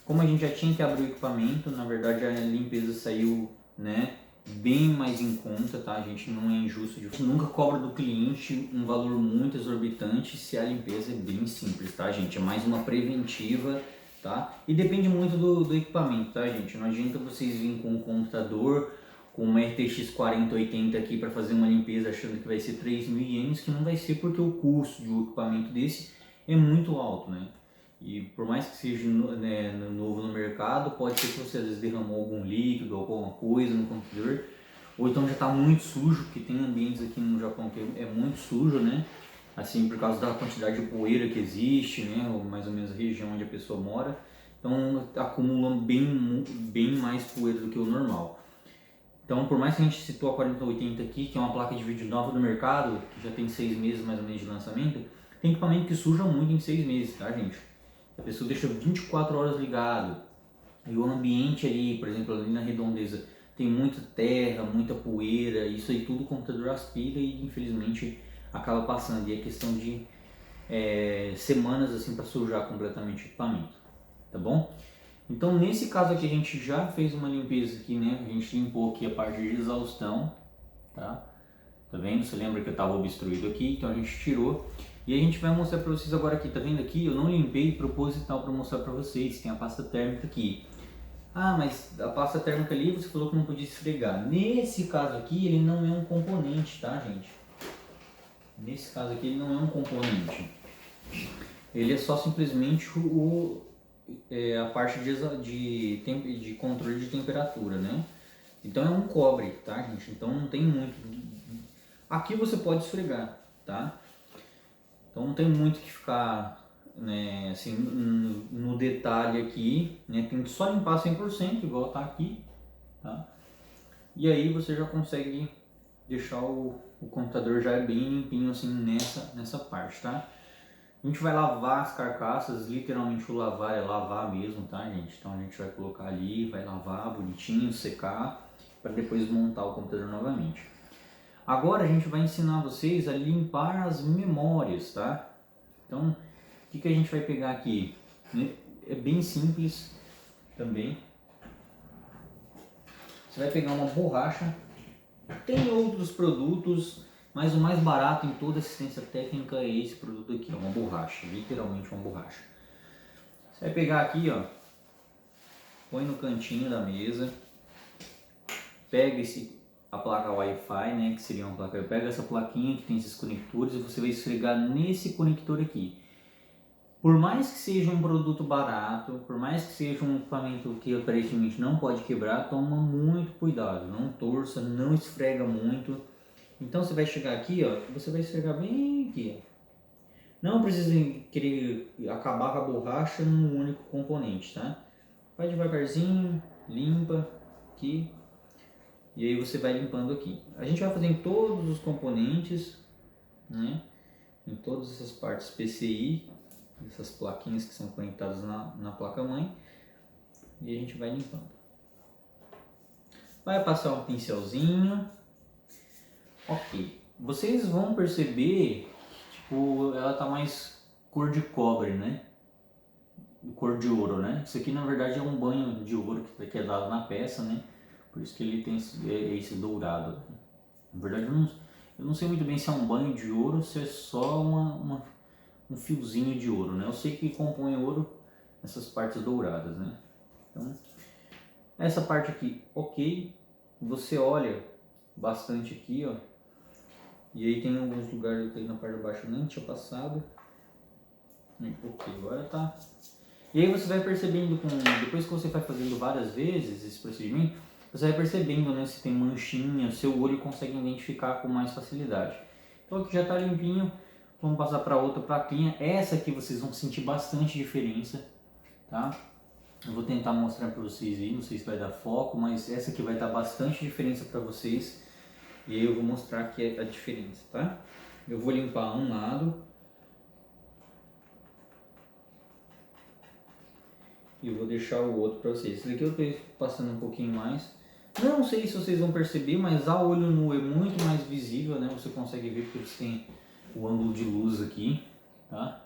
S1: Como a gente já tinha que abrir o equipamento, na verdade a limpeza saiu, né, bem mais em conta, tá? A gente não é injusto, nunca cobra do cliente um valor muito exorbitante se a limpeza é bem simples, tá, gente? É mais uma preventiva, tá? E depende muito do equipamento, tá, gente? Não adianta vocês virem com um computador, com uma RTX 4080 aqui para fazer uma limpeza achando que vai ser 3.000 ienes, que não vai ser porque o custo de um equipamento desse é muito alto, né? E por mais que seja né, novo no mercado, pode ser que você às vezes derramou algum líquido, alguma coisa no computador, ou então já está muito sujo, porque tem ambientes aqui no Japão que é muito sujo, né? Assim, por causa da quantidade de poeira que existe, né? Ou mais ou menos a região onde a pessoa mora. Então acumulam bem mais poeira do que o normal. Então, por mais que a gente citou a 4080 aqui, que é uma placa de vídeo nova do mercado, que já tem 6 meses mais ou menos de lançamento, tem equipamento que suja muito em 6 meses, tá, gente? A pessoa deixa 24 horas ligado e o ambiente ali, por exemplo, ali na redondeza, tem muita terra, muita poeira, isso aí tudo o computador aspira e infelizmente acaba passando. E é questão de semanas assim para sujar completamente o equipamento, tá bom? Então nesse caso aqui a gente já fez uma limpeza aqui, né? A gente limpou aqui a parte de exaustão, tá? Tá vendo? Você lembra que eu estava obstruído aqui, então a gente tirou. E a gente vai mostrar para vocês agora aqui, tá vendo aqui? Eu não limpei proposital para mostrar para vocês, tem a pasta térmica aqui. Ah, mas a pasta térmica ali você falou que não podia esfregar. Nesse caso aqui ele não é um componente, tá, gente? Nesse caso aqui ele não é um componente. Ele é só simplesmente a parte de controle de temperatura, né? Então é um cobre, tá, gente? Então não tem muito. Aqui você pode esfregar, tá? Então não tem muito que ficar, né, assim, no detalhe aqui, né? Tem que só limpar 100%, igual tá aqui, tá? E aí você já consegue deixar o computador já bem limpinho assim nessa parte, tá? A gente vai lavar as carcaças, literalmente o lavar é lavar mesmo, tá, gente? Então a gente vai colocar ali, vai lavar bonitinho, secar, para depois montar o computador novamente. Agora a gente vai ensinar vocês a limpar as memórias, tá? Então, o que a gente vai pegar aqui? É bem simples também. Você vai pegar uma borracha. Tem outros produtos, mas o mais barato em toda assistência técnica é esse produto aqui, é uma borracha, literalmente uma borracha. Você vai pegar aqui, ó, põe no cantinho da mesa, pega a placa Wi-Fi, né, que seria uma placa, pega essa plaquinha que tem esses conectores e você vai esfregar nesse conector aqui. Por mais que seja um produto barato, por mais que seja um equipamento que aparentemente não pode quebrar, toma muito cuidado, não torça, não esfrega muito. Então você vai chegar aqui, ó, você vai esfregar bem aqui, ó. Não precisa querer acabar com a borracha num único componente, tá? Vai devagarzinho, limpa aqui. E aí você vai limpando aqui. A gente vai fazer em todos os componentes, né? Em todas essas partes PCI, essas plaquinhas que são conectadas na placa-mãe. E a gente vai limpando. Vai passar um pincelzinho. Ok. Vocês vão perceber, tipo, ela tá mais cor de cobre, né? Cor de ouro, né? Isso aqui na verdade é um banho de ouro que é dado na peça, né? Por isso que ele tem esse dourado. Na verdade eu não sei muito bem se é um banho de ouro ou se é só um fiozinho de ouro, né? Eu sei que compõe ouro nessas partes douradas, né? Então, essa parte aqui, ok. Você olha bastante aqui, ó. E aí tem alguns lugares aqui na parte de baixo que eu nem tinha passado. Ok, agora tá. E aí você vai percebendo, depois que você vai fazendo várias vezes esse procedimento, você vai percebendo, né, se tem manchinha, o seu olho consegue identificar com mais facilidade. Então aqui já está limpinho, vamos passar para outra plaquinha. Essa aqui vocês vão sentir bastante diferença, tá? Eu vou tentar mostrar para vocês aí, não sei se vai dar foco, mas essa aqui vai dar bastante diferença para vocês. E aí eu vou mostrar aqui a diferença, tá? Eu vou limpar um lado. E eu vou deixar o outro para vocês. Esse daqui eu estou passando um pouquinho mais. Não sei se vocês vão perceber, mas a olho nu é muito mais visível, né? Você consegue ver porque você tem o ângulo de luz aqui, tá?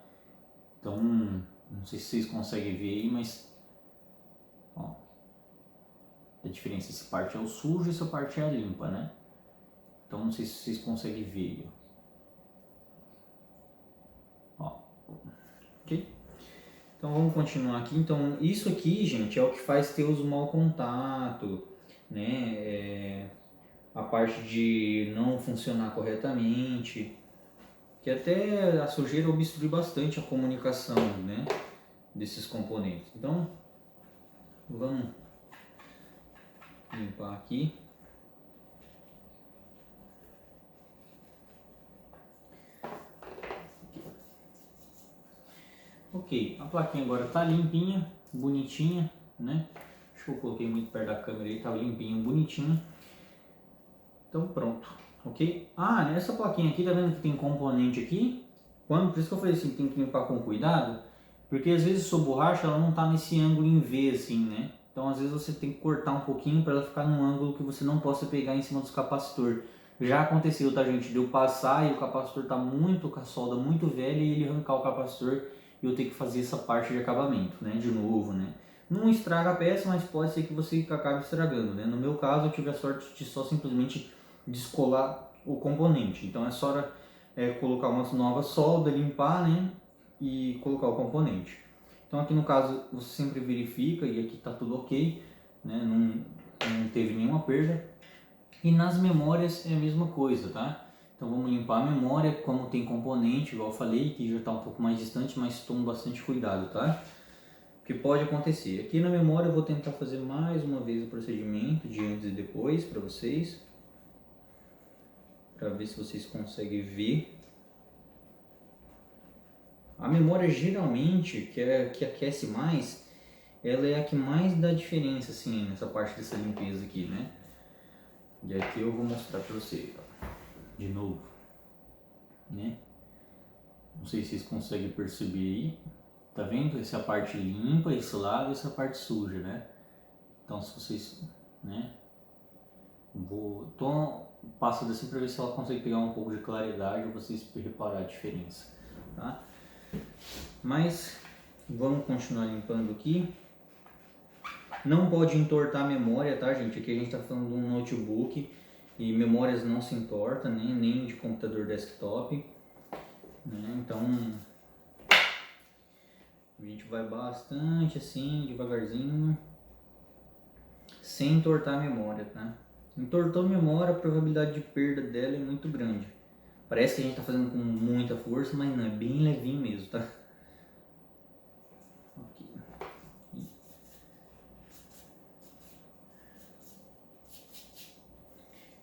S1: Então, não sei se vocês conseguem ver aí, mas... Ó, a diferença, essa parte é o sujo e essa parte é a limpa, né? Então, não sei se vocês conseguem ver. Ó, ok? Então vamos continuar aqui. Então isso aqui, gente, é o que faz ter os mau contato, né? A parte de não funcionar corretamente, que até a sujeira obstrui bastante a comunicação, né, desses componentes. Então vamos limpar aqui. Ok, a plaquinha agora está limpinha, bonitinha, né? Acho que eu coloquei muito perto da câmera aí, tá limpinho, bonitinho. Então pronto, ok? Ah, nessa plaquinha aqui, tá vendo que tem componente aqui? Por isso que eu falei assim, tem que limpar com cuidado, porque às vezes sua borracha ela não tá nesse ângulo em V assim, né? Então às vezes você tem que cortar um pouquinho para ela ficar num ângulo que você não possa pegar em cima dos capacitores. Já aconteceu, tá gente? De eu passar e o capacitor tá muito com a solda muito velha e ele arrancar o capacitor e eu ter que fazer essa parte de acabamento, né? De novo, né? Não estraga a peça, mas pode ser que você acabe estragando, né? No meu caso eu tive a sorte de só simplesmente descolar o componente. Então é só colocar uma nova solda, limpar, né? E colocar o componente. Então aqui no caso você sempre verifica e aqui está tudo ok, né? Não teve nenhuma perda. E nas memórias é a mesma coisa, tá? Então vamos limpar a memória, como tem componente, igual eu falei, que já está um pouco mais distante, mas tome bastante cuidado, tá? Que pode acontecer. Aqui na memória eu vou tentar fazer mais uma vez o procedimento de antes e depois para vocês, para ver se vocês conseguem ver. A memória geralmente, que é a que aquece mais, ela é a que mais dá diferença assim nessa parte dessa limpeza aqui, né? E aqui eu vou mostrar para vocês, ó, de novo, né? Não sei se vocês conseguem perceber aí. Tá vendo? Essa é a parte limpa, esse lado, essa é a parte suja, né? Então se vocês, né? Tô passando assim para ver se ela consegue pegar um pouco de claridade ou vocês reparar a diferença, tá? Mas vamos continuar limpando aqui. Não pode entortar a memória, tá, gente? Aqui a gente está falando de um notebook e memórias não se entortam, né? Nem de computador desktop, né? Então a gente vai bastante assim, devagarzinho, sem entortar a memória, tá? Entortou a memória, a probabilidade de perda dela é muito grande. Parece que a gente está fazendo com muita força, mas não, é bem levinho mesmo, tá?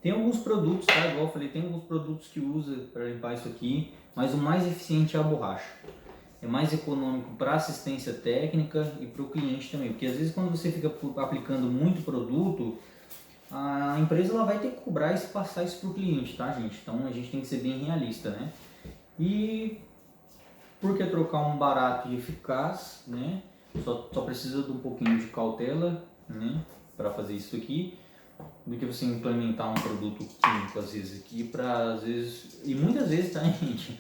S1: Tem alguns produtos, tá? Igual eu falei, tem alguns produtos que usa para limpar isso aqui, mas o mais eficiente é a borracha. É mais econômico para assistência técnica e para o cliente também, porque às vezes quando você fica aplicando muito produto, a empresa ela vai ter que cobrar e passar isso para o cliente, tá, gente? Então a gente tem que ser bem realista, né? E por que trocar um barato e eficaz, né? Só precisa de um pouquinho de cautela, né? Para fazer isso aqui, do que você implementar um produto químico às vezes aqui para às vezes e muitas vezes, tá, gente?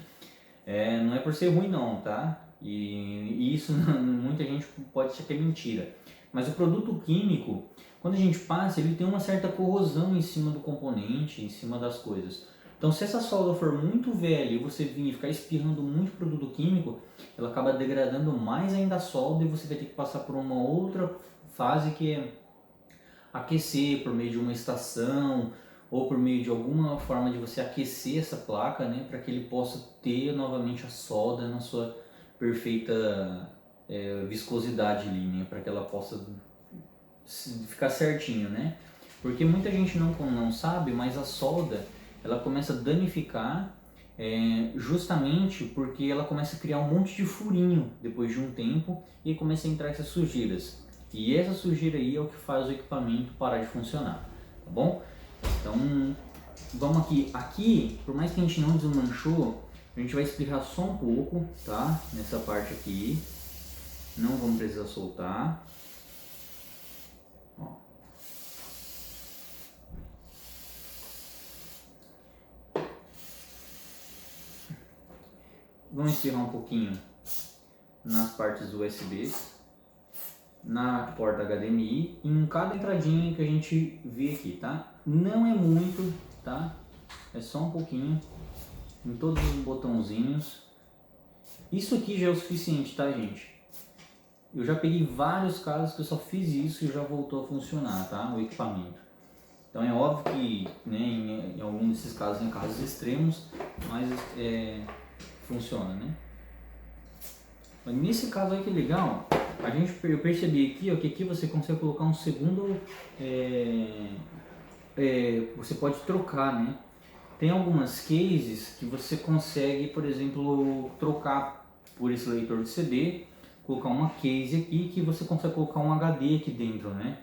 S1: Não é por ser ruim não, tá? E isso muita gente pode achar que é mentira. Mas o produto químico, quando a gente passa, ele tem uma certa corrosão em cima do componente, em cima das coisas. Então se essa solda for muito velha e você vir ficar espirrando muito produto químico, ela acaba degradando mais ainda a solda e você vai ter que passar por uma outra fase que é aquecer por meio de uma estação ou por meio de alguma forma de você aquecer essa placa, né, para que ele possa ter novamente a solda na sua perfeita viscosidade ali, né, para que ela possa ficar certinho, né. Porque muita gente não sabe, mas a solda ela começa a danificar justamente porque ela começa a criar um monte de furinho depois de um tempo e começa a entrar essas sujeiras. E essa sujeira aí é o que faz o equipamento parar de funcionar, tá bom? Então vamos aqui. Aqui, por mais que a gente não desmanchou, a gente vai espirrar só um pouco, tá? Nessa parte aqui. Não vamos precisar soltar. Ó. Vamos espirrar um pouquinho nas partes USB, na porta HDMI, em cada entradinha que a gente vê aqui, tá? Não é muito, tá? É só um pouquinho em todos os botãozinhos. Isso aqui já é o suficiente, tá, gente? Eu já peguei vários casos que eu só fiz isso e já voltou a funcionar, tá? O equipamento. Então é óbvio que, né, em algum desses casos, em casos extremos, mas funciona, né? Mas nesse caso aí que é legal, eu percebi aqui, ó, que aqui você consegue colocar um segundo, você pode trocar, né? Tem algumas cases que você consegue, por exemplo, trocar por esse leitor de CD, colocar uma case aqui que você consegue colocar um HD aqui dentro, né?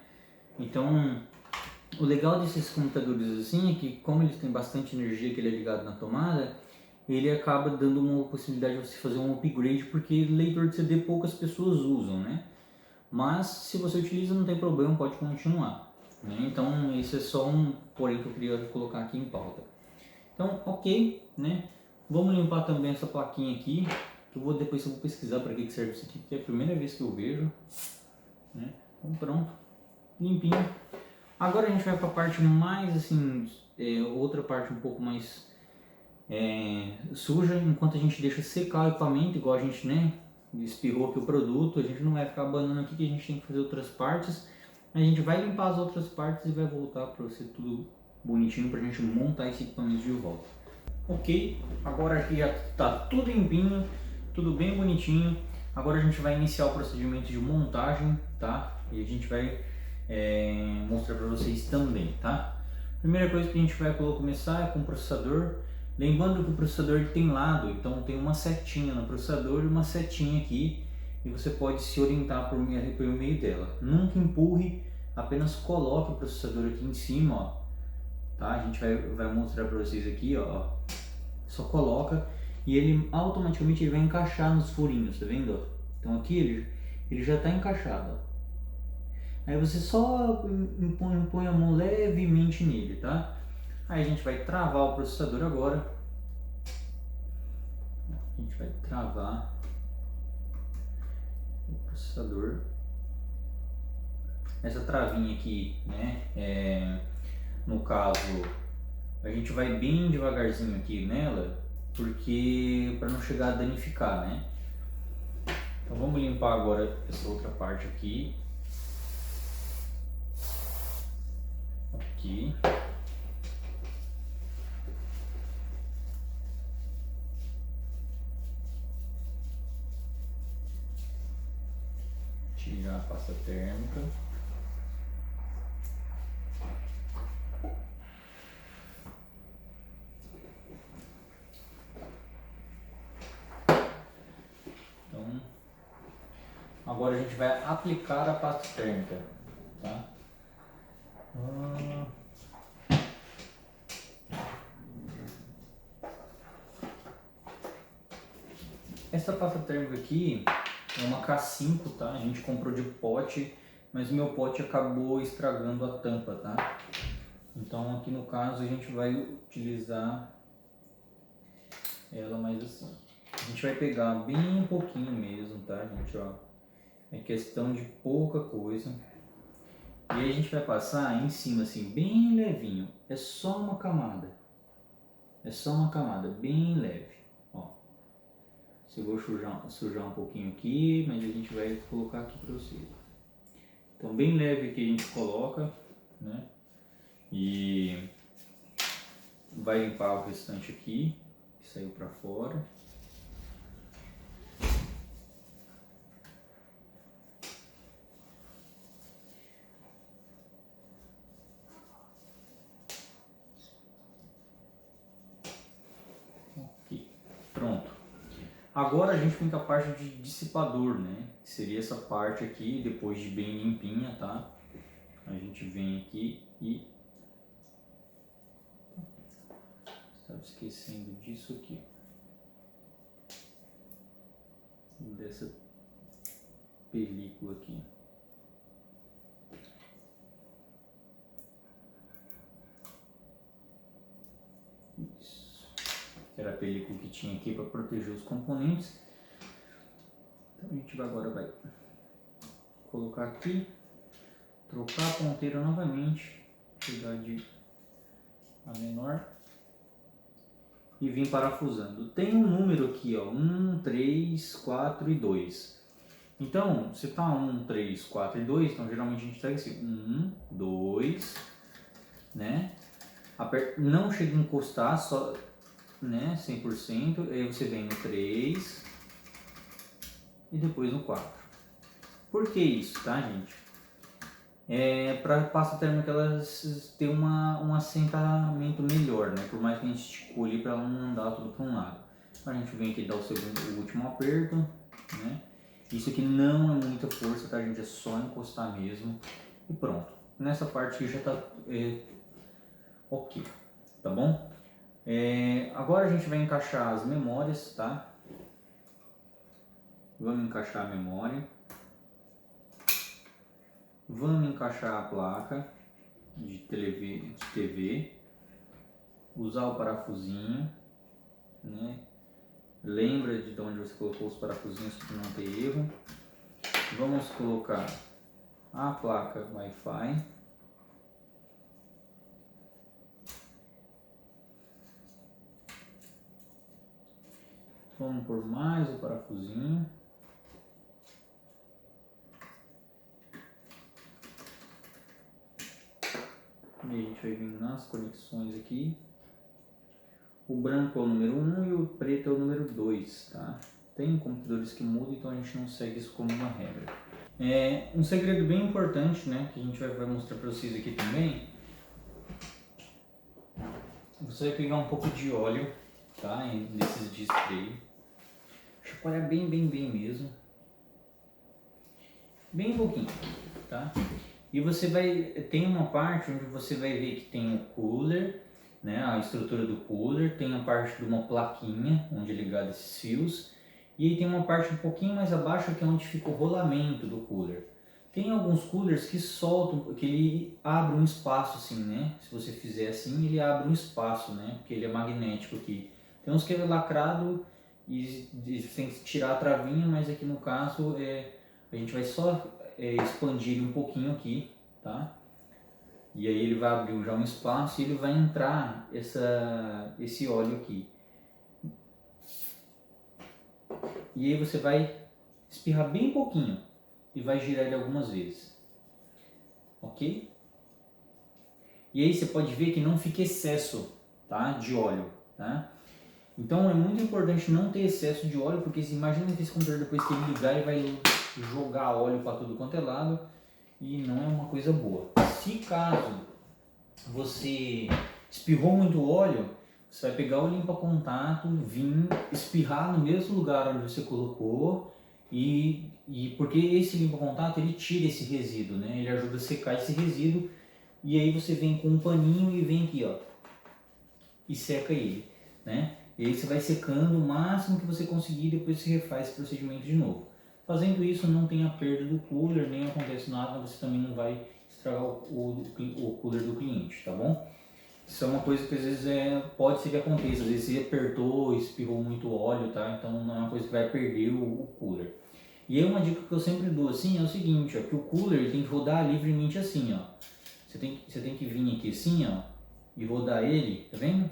S1: Então, o legal desses computadores assim é que, como eles têm bastante energia que ele é ligado na tomada, ele acaba dando uma possibilidade de você fazer um upgrade, porque leitor de CD poucas pessoas usam, né? Mas se você utiliza não tem problema, pode continuar, né? Então esse é só um porém que eu queria colocar aqui em pauta. Então, ok, né? Vamos limpar também essa plaquinha aqui, que depois eu vou pesquisar para que serve isso aqui, porque é a primeira vez que eu vejo, né? Então pronto, limpinho. Agora a gente vai para a parte mais assim, outra parte um pouco mais suja, enquanto a gente deixa secar o equipamento, igual a gente, né, espirrou aqui o produto, a gente não vai ficar abanando aqui que a gente tem que fazer outras partes, a gente vai limpar as outras partes e vai voltar para ser tudo bonitinho para a gente montar esse equipamento de volta. Ok, agora aqui já está tudo limpinho, tudo bem bonitinho. Agora a gente vai iniciar o procedimento de montagem, tá? E a gente vai mostrar para vocês também, tá? Primeira coisa que a gente vai começar é com o processador. Lembrando que o processador tem lado, então tem uma setinha no processador e uma setinha aqui, e você pode se orientar por meio dela. Nunca empurre, apenas coloque o processador aqui em cima, ó, tá? A gente vai mostrar para vocês aqui, ó. Só coloca e ele automaticamente vai encaixar nos furinhos, tá vendo? Então aqui ele já está encaixado, ó. Aí você só põe a mão levemente nele, tá? Aí a gente vai travar o processador agora. A gente vai travar o processador. Essa travinha aqui, né? No caso, a gente vai bem devagarzinho aqui nela, porque para não chegar a danificar, né? Então vamos limpar agora essa outra parte aqui. Aqui. Tirar a pasta térmica. Então, agora a gente vai aplicar a pasta térmica, tá? Essa pasta térmica aqui é uma K5, tá? A gente comprou de pote, mas o meu pote acabou estragando a tampa, tá? Então aqui no caso a gente vai utilizar ela mais assim. A gente vai pegar bem pouquinho mesmo, tá, gente? Ó, é questão de pouca coisa. E aí a gente vai passar em cima assim, bem levinho. É só uma camada. É só uma camada, bem leve. Ó. Eu vou sujar um pouquinho aqui, mas a gente vai colocar aqui para vocês. Então bem leve que a gente coloca, né? E vai limpar o restante aqui, que saiu para fora. Agora a gente vem com a parte de dissipador, né? Que seria essa parte aqui, depois de bem limpinha, tá? A gente vem aqui e... Estava esquecendo disso aqui. Dessa película aqui. Isso. Era a película que tinha aqui para proteger os componentes. Então a gente agora vai colocar aqui, trocar a ponteira novamente, pegar de a menor e vir parafusando. Tem um número aqui, ó, 1, 3, 4 e 2. Então, se tá 1, 3, 4 e 2, então geralmente a gente pega assim, 1, 2, né? Não chega a encostar, só, né, 100%, aí você vem no 3 e depois no 4. Por que isso, tá, gente? Para a pasta térmica elas ter um assentamento melhor, né? Por mais que a gente esticou ali para ela não andar tudo para um lado. A gente vem aqui dar o último aperto, né? Isso aqui não é muita força, tá, gente? É só encostar mesmo e pronto. Nessa parte aqui já tá ok, tá bom? Agora a gente vai encaixar as memórias, tá? Vamos encaixar a memória. Vamos encaixar a placa de TV, usar o parafusinho, né? Lembra de onde você colocou os parafusinhos para não ter erro. Vamos colocar a placa Wi-Fi. Vamos por mais o parafusinho. E a gente vai vir nas conexões aqui. O branco é o número 1 e o preto é o número 2, tá? Tem computadores que mudam, então a gente não segue isso como uma regra. Um segredo bem importante, né, que a gente vai mostrar para vocês aqui também. Você vai pegar um pouco de óleo, tá? Desses de spray. Chacoalhar bem mesmo. Bem pouquinho, tá? E você tem uma parte onde você vai ver que tem o cooler, né, a estrutura do cooler, tem a parte de uma plaquinha onde é ligado esses fios, e aí tem uma parte um pouquinho mais abaixo que é onde fica o rolamento do cooler. Tem alguns coolers que soltam, que ele abre um espaço assim, né? Se você fizer assim, ele abre um espaço, né? Porque ele é magnético aqui. Tem uns que é lacrado e tem que tirar a travinha, mas aqui no caso a gente vai só expandir ele um pouquinho aqui, tá? E aí ele vai abrir já um espaço e ele vai entrar esse óleo aqui. E aí você vai espirrar bem pouquinho e vai girar ele algumas vezes, ok? E aí você pode ver que não fica excesso, tá, de óleo, tá? Então é muito importante não ter excesso de óleo, porque imagina que esse computador depois que ele ligar ele vai jogar óleo para tudo quanto é lado e não é uma coisa boa. Se caso você espirrou muito óleo, você vai pegar o limpa-contato, vir espirrar no mesmo lugar onde você colocou e porque esse limpa-contato ele tira esse resíduo, né? Ele ajuda a secar esse resíduo e aí você vem com um paninho e vem aqui, ó, e seca ele, né? E aí você vai secando o máximo que você conseguir e depois você refaz esse procedimento de novo. Fazendo isso não tem a perda do cooler, nem acontece nada, você também não vai estragar o cooler do cliente, tá bom? Isso é uma coisa que às vezes pode ser que aconteça, às vezes você apertou, espirrou muito óleo, tá? Então não é uma coisa que vai perder o cooler. E aí uma dica que eu sempre dou assim é o seguinte, ó, que o cooler ele tem que rodar livremente assim, ó. Você tem que vir aqui assim, ó, e rodar ele, tá vendo?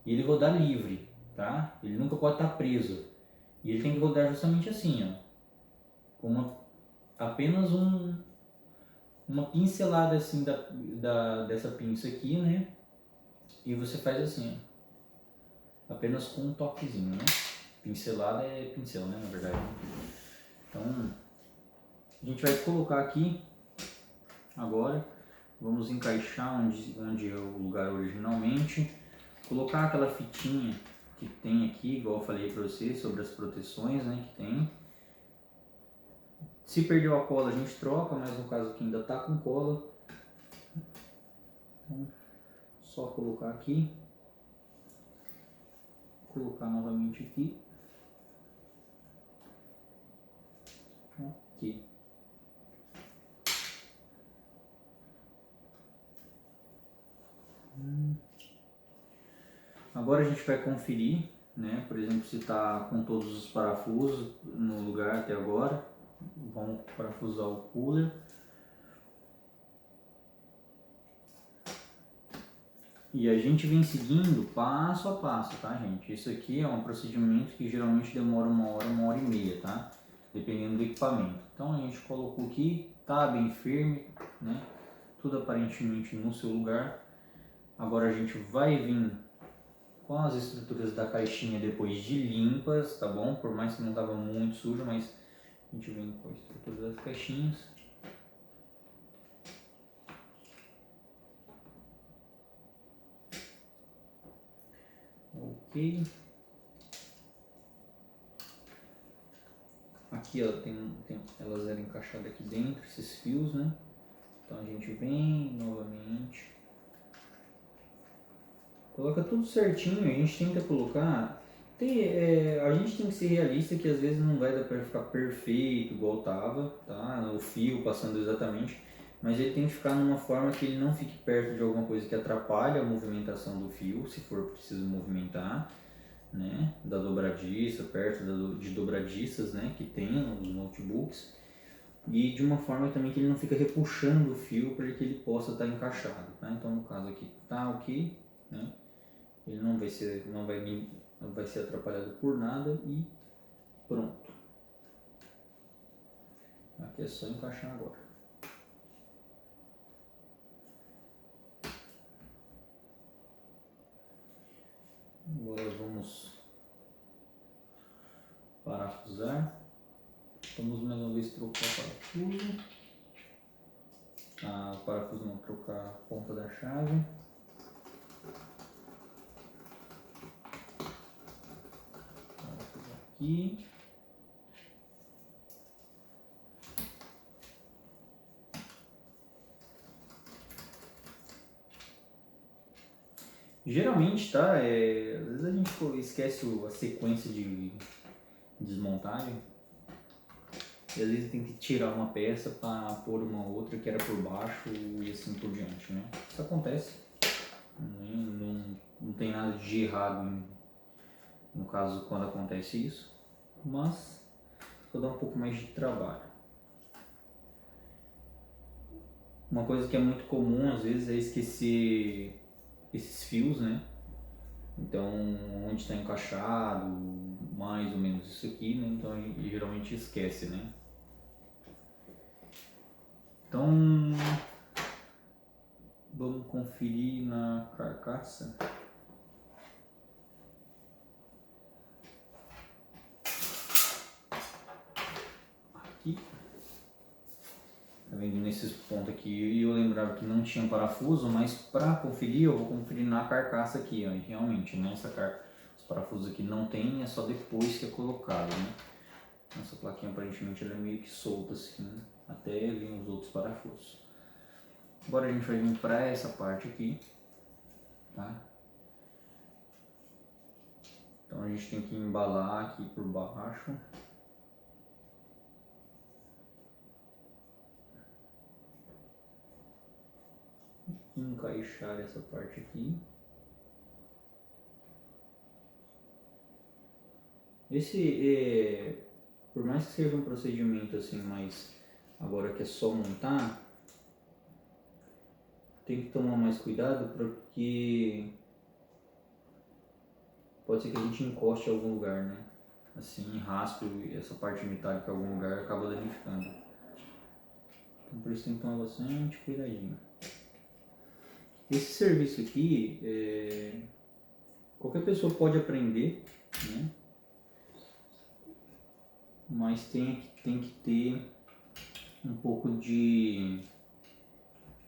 S1: E ele rodar livre, tá? Ele nunca pode estar preso. E ele tem que rodar justamente assim, ó. Com apenas uma pincelada assim dessa pinça aqui, né? E você faz assim, ó. Apenas com um toquezinho, né? Pincelada é pincel, né? Na verdade. Então, a gente vai colocar aqui agora. Vamos encaixar onde é o lugar originalmente. Colocar aquela fitinha que tem aqui, igual eu falei para você, sobre as proteções, né, que tem. Se perdeu a cola a gente troca, mas no caso aqui ainda tá com cola. Então, só colocar aqui. Colocar novamente aqui. Ok. Agora a gente vai conferir, né? Por exemplo, se está com todos os parafusos no lugar até agora. Vamos parafusar o cooler. E a gente vem seguindo passo a passo, tá, gente? Isso aqui é um procedimento que geralmente demora 1 hora e meia, tá? Dependendo do equipamento. Então a gente colocou aqui, tá bem firme, né? Tudo aparentemente no seu lugar. Agora a gente vai vir com as estruturas da caixinha depois de limpas, tá bom? Por mais que não tava muito sujo, mas a gente vem com a estrutura das caixinhas. Ok. Aqui ó, elas eram encaixadas aqui dentro, esses fios, né? Então a gente vem novamente. Coloca tudo certinho, a gente tenta colocar. A gente tem que ser realista que às vezes não vai dar para ficar perfeito igual tava, tá? O fio passando exatamente, mas ele tem que ficar numa forma que ele não fique perto de alguma coisa que atrapalhe a movimentação do fio, se for preciso movimentar, né? Da dobradiça, perto de dobradiças, né? Que tem nos notebooks. E de uma forma também que ele não fica repuxando o fio para que ele possa estar encaixado, tá? Então no caso aqui tá ok, né? Ele não vai ser atrapalhado por nada e pronto. Aqui é só encaixar agora. Agora vamos parafusar. Vamos mais uma vez trocar o parafuso. O parafuso não, trocar a ponta da chave. Aqui. Geralmente, tá? Às vezes a gente esquece a sequência de desmontagem. E às vezes tem que tirar uma peça para pôr uma outra que era por baixo e assim por diante, né? Isso acontece. Não tem nada de errado no caso quando acontece isso, mas só dá um pouco mais de trabalho. Uma coisa que é muito comum às vezes é esquecer esses fios, né? Então, onde está encaixado, mais ou menos isso aqui, né? Então, a gente geralmente esquece, né? Então, vamos conferir na carcaça. Aqui. Tá vendo nesses pontos aqui? Eu lembrava que não tinha parafuso, mas para conferir, eu vou conferir na carcaça aqui, ó. E realmente, os parafusos aqui não tem, é só depois que é colocado, né? Essa plaquinha aparentemente ela é meio que solta assim, até vir os outros parafusos. Agora a gente vai vir para essa parte aqui, tá? Então a gente tem que embalar aqui por baixo. Encaixar essa parte aqui. Por mais que seja um procedimento assim, mas agora que é só montar, tem que tomar mais cuidado porque pode ser que a gente encoste em algum lugar, né? Assim, raspe essa parte metálica em algum lugar e acaba danificando. Então por isso tem que tomar bastante cuidadinho. Esse serviço aqui, qualquer pessoa pode aprender, né? Mas tem que ter um pouco de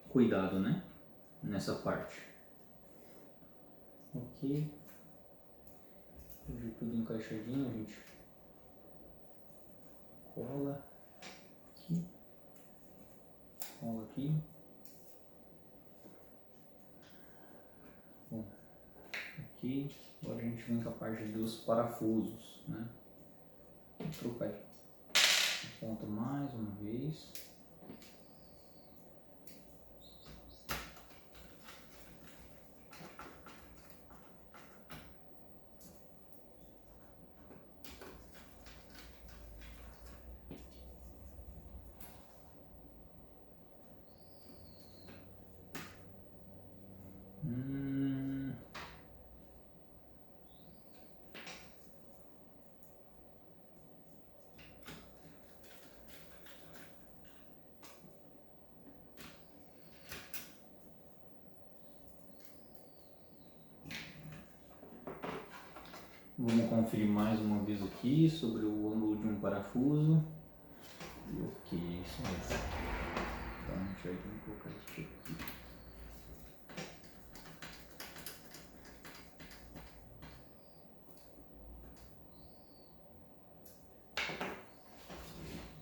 S1: cuidado, né? Nessa parte. Ok. De tudo encaixadinho, a gente cola aqui, cola aqui. Bom, aqui, agora a gente vem com a parte dos parafusos, né? Vou trocar aqui a ponta mais uma vez. Vamos conferir mais uma vez aqui sobre o ângulo de um parafuso. Ok, isso mesmo. Então a gente vai ter que colocar isso aqui.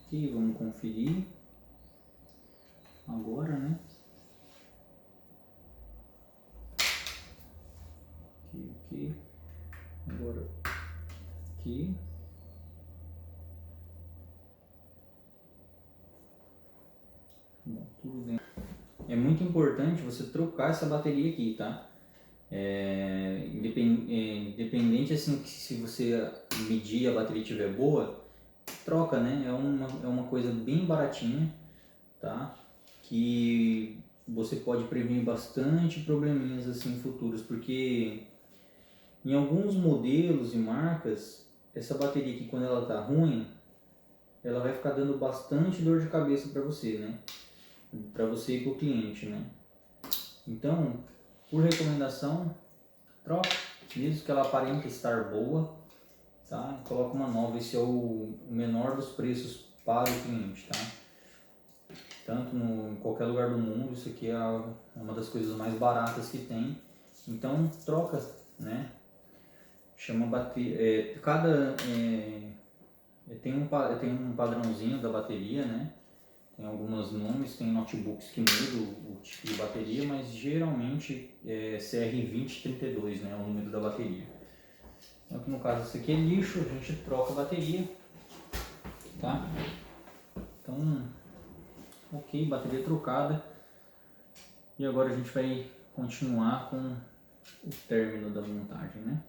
S1: Aqui, vamos conferir agora, né? Aqui. Agora aqui. Bom, tudo bem. É muito importante você trocar essa bateria aqui, tá? Independente assim, que se você medir a bateria estiver boa, troca, né? É uma coisa bem baratinha, tá? Que você pode prevenir bastante probleminhas assim futuros, porque em alguns modelos e marcas, essa bateria aqui, quando ela tá ruim, ela vai ficar dando bastante dor de cabeça para você, né? Para você e para o cliente, né? Então, por recomendação, troca, mesmo que ela aparente estar boa, tá? Coloca uma nova, esse é o menor dos preços para o cliente, tá? Tanto em qualquer lugar do mundo, isso aqui é uma das coisas mais baratas que tem. Então, troca, né? Chama bateria, tem um padrãozinho da bateria, né? Tem alguns nomes, tem notebooks que mudam o tipo de bateria, mas geralmente é CR2032, né? É o número da bateria. Então, no caso, esse aqui é lixo, a gente troca a bateria, tá? Então, ok, bateria trocada. E agora a gente vai continuar com o término da montagem, né?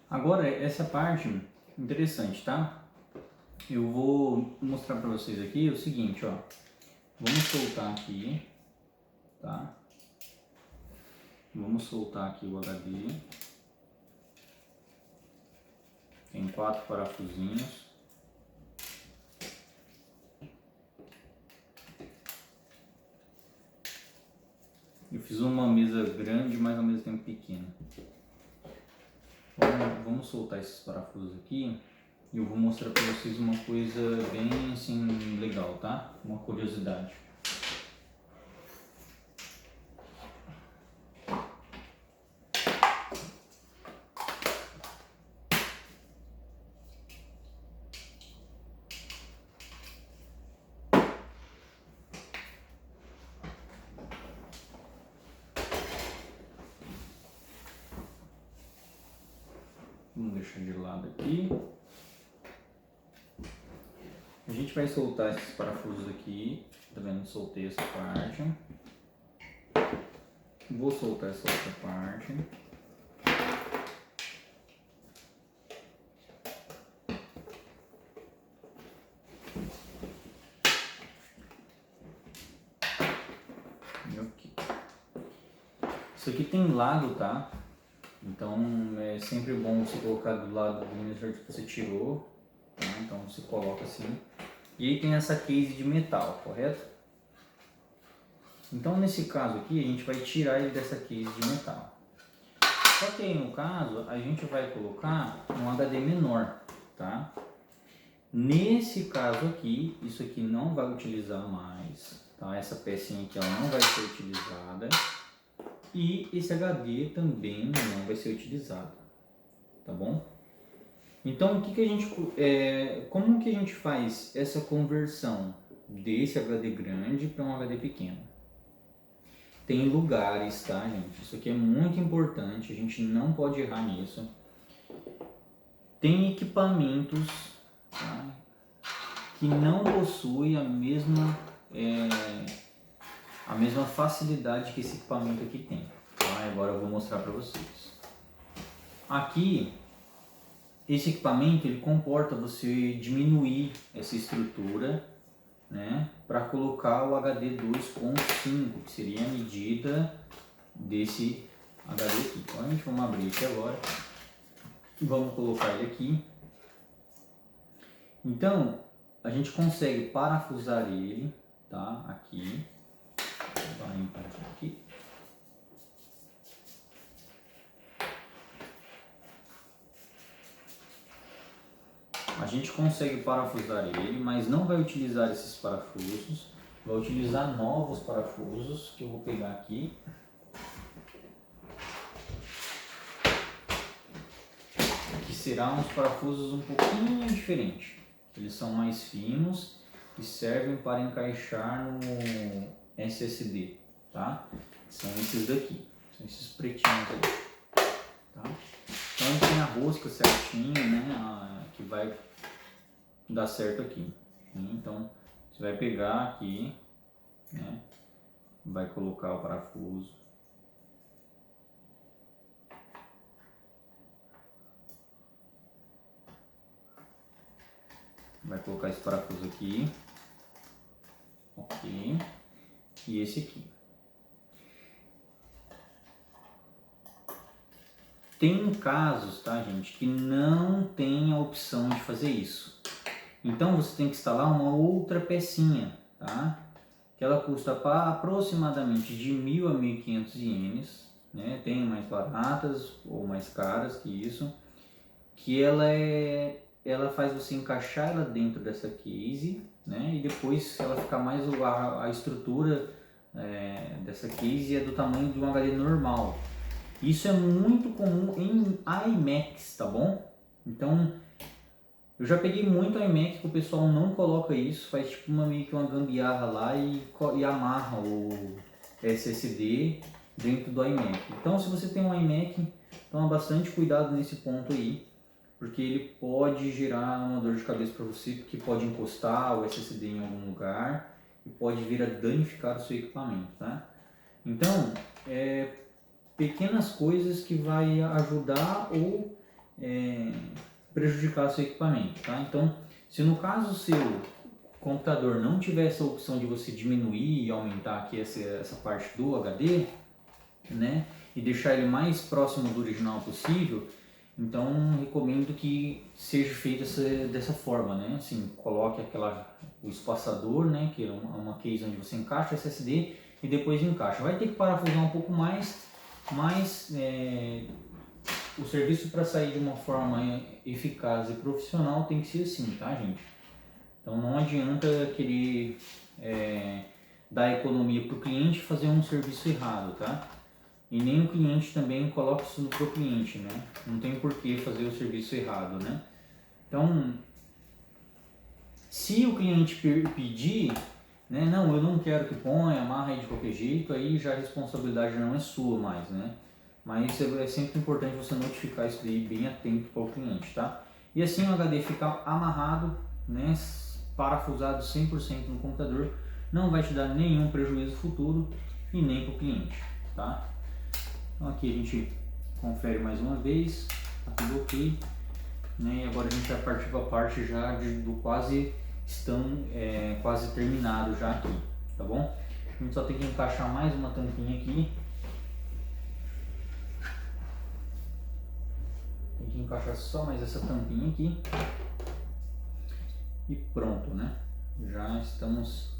S1: Agora, essa parte interessante, tá? Eu vou mostrar para vocês aqui o seguinte, ó. Vamos soltar aqui, tá? Vamos soltar aqui o HD. Tem 4 parafusinhos. Eu fiz uma mesa grande, mas ao mesmo tempo pequena. Vamos soltar esses parafusos aqui e eu vou mostrar para vocês uma coisa bem assim legal, tá? Uma curiosidade. Vamos deixar de lado aqui. A gente vai soltar esses parafusos aqui. Tá vendo? Soltei essa parte. Vou soltar essa outra parte. E aqui. Isso aqui tem lado, tá? Então é sempre bom você colocar do lado do monitor que você tirou, tá? Então você coloca assim. E aí tem essa case de metal, correto? Então nesse caso aqui a gente vai tirar ele dessa case de metal. Só que aí no caso a gente vai colocar um HD menor, tá? Nesse caso aqui, isso aqui não vai utilizar mais, tá? Essa pecinha aqui ela não vai ser utilizada e esse HD também não vai ser utilizado, tá bom? Então o que a gente, como que a gente faz essa conversão desse HD grande para um HD pequeno? Tem lugares, tá, gente? Isso aqui é muito importante, a gente não pode errar nisso. Tem equipamentos, tá, que não possuem a mesma facilidade que esse equipamento aqui tem. Tá? Agora eu vou mostrar para vocês. Aqui, esse equipamento ele comporta você diminuir essa estrutura, né, para colocar o HD 2.5, que seria a medida desse HD aqui. Então a gente vamos abrir aqui agora, vamos colocar ele aqui. Então a gente consegue parafusar ele, tá? Aqui, vou limpar aqui. A gente consegue parafusar ele, mas não vai utilizar esses parafusos, vai utilizar novos parafusos que eu vou pegar aqui. Que serão uns parafusos um pouquinho diferentes. Eles são mais finos e servem para encaixar no SSD, tá? São esses daqui, são esses pretinhos aqui, tá? Então tem a rosca certinho, né? Que vai dar certo aqui. Então você vai pegar aqui, né? Vai colocar o parafuso. Vai colocar esse parafuso aqui, ok, e esse aqui. Tem casos, tá, gente, que não tem a opção de fazer isso. Então você tem que instalar uma outra pecinha, tá? Que ela custa aproximadamente de 1.000 a 1.500 ienes, né? Tem mais baratas ou mais caras que isso, que ela faz você encaixar ela dentro dessa case, né? E depois ela fica mais a estrutura dessa case é do tamanho de um HD normal. Isso é muito comum em iMacs, tá bom? Então eu já peguei muito iMac que o pessoal não coloca isso, faz tipo meio que uma gambiarra lá e amarra o SSD dentro do iMac. Então se você tem um iMac, toma bastante cuidado nesse ponto aí, porque ele pode gerar uma dor de cabeça para você, porque pode encostar o SSD em algum lugar e pode vir a danificar o seu equipamento, tá? Então, pequenas coisas que vai ajudar ou prejudicar o seu equipamento, tá? Então, se no caso o seu computador não tiver essa opção de você diminuir e aumentar aqui essa parte do HD, né, e deixar ele mais próximo do original possível, então recomendo que seja feito dessa forma, né? Assim, coloque o espaçador, né, que é uma case onde você encaixa o SSD e depois encaixa. Vai ter que parafusar um pouco mais, mas o serviço para sair de uma forma eficaz e profissional tem que ser assim, tá, gente? Então não adianta querer dar economia para o cliente e fazer um serviço errado, tá? E nem o cliente também coloca isso no pro cliente, né? Não tem por que fazer o serviço errado, né? Então, se o cliente pedir, né? Não, eu não quero que ponha, amarra aí de qualquer jeito, aí já a responsabilidade não é sua mais, né? Mas é sempre importante você notificar isso daí bem atento para o cliente, tá? E assim o HD ficar amarrado, né? Parafusado 100% no computador, não vai te dar nenhum prejuízo futuro e nem para o cliente, tá? Então aqui a gente confere mais uma vez, tá tudo ok, né? E agora a gente vai partir para a parte já do quase terminado já aqui, tá bom? A gente só tem que encaixar mais uma tampinha aqui. Tem que encaixar só mais essa tampinha aqui. E pronto, né? Já estamos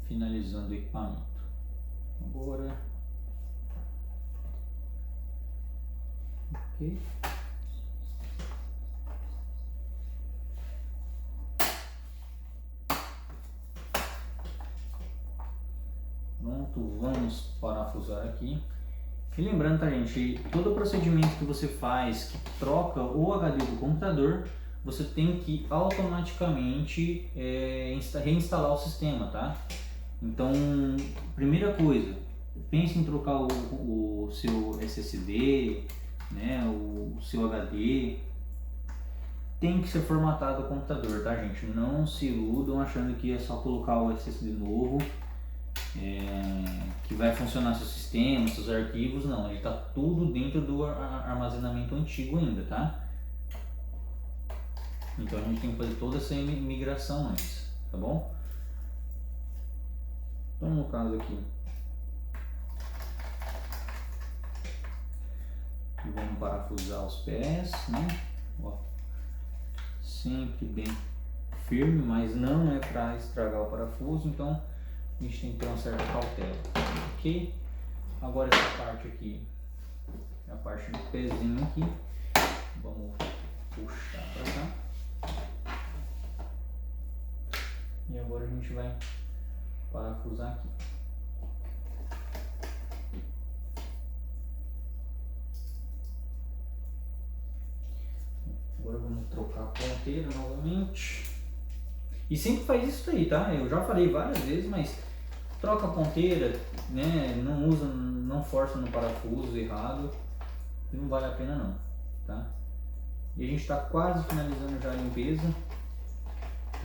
S1: finalizando o equipamento. Agora, ok. Pronto, vamos parafusar aqui. E lembrando, tá, gente, todo procedimento que você faz que troca o HD do computador, você tem que automaticamente reinstalar o sistema, tá? Então, primeira coisa, pense em trocar o seu SSD, né, o seu HD. Tem que ser formatado o computador, tá, gente? Não se iludam achando que é só colocar o SSD novo que vai funcionar seu sistema, seus arquivos. Não, ele está tudo dentro do armazenamento antigo ainda, tá? Então a gente tem que fazer toda essa migração antes, tá bom? Então no caso aqui, vamos parafusar os pés, né? Ó, sempre bem firme, mas não é para estragar o parafuso, então a gente tem que ter uma certa cautela, ok? Agora essa parte aqui, a parte do pezinho aqui, vamos puxar para cá. E agora a gente vai parafusar aqui. Agora vamos trocar a ponteira novamente. E sempre faz isso aí, tá? Eu já falei várias vezes, mas troca a ponteira, né? Não força no parafuso errado, não vale a pena não, tá? E a gente está quase finalizando já a limpeza.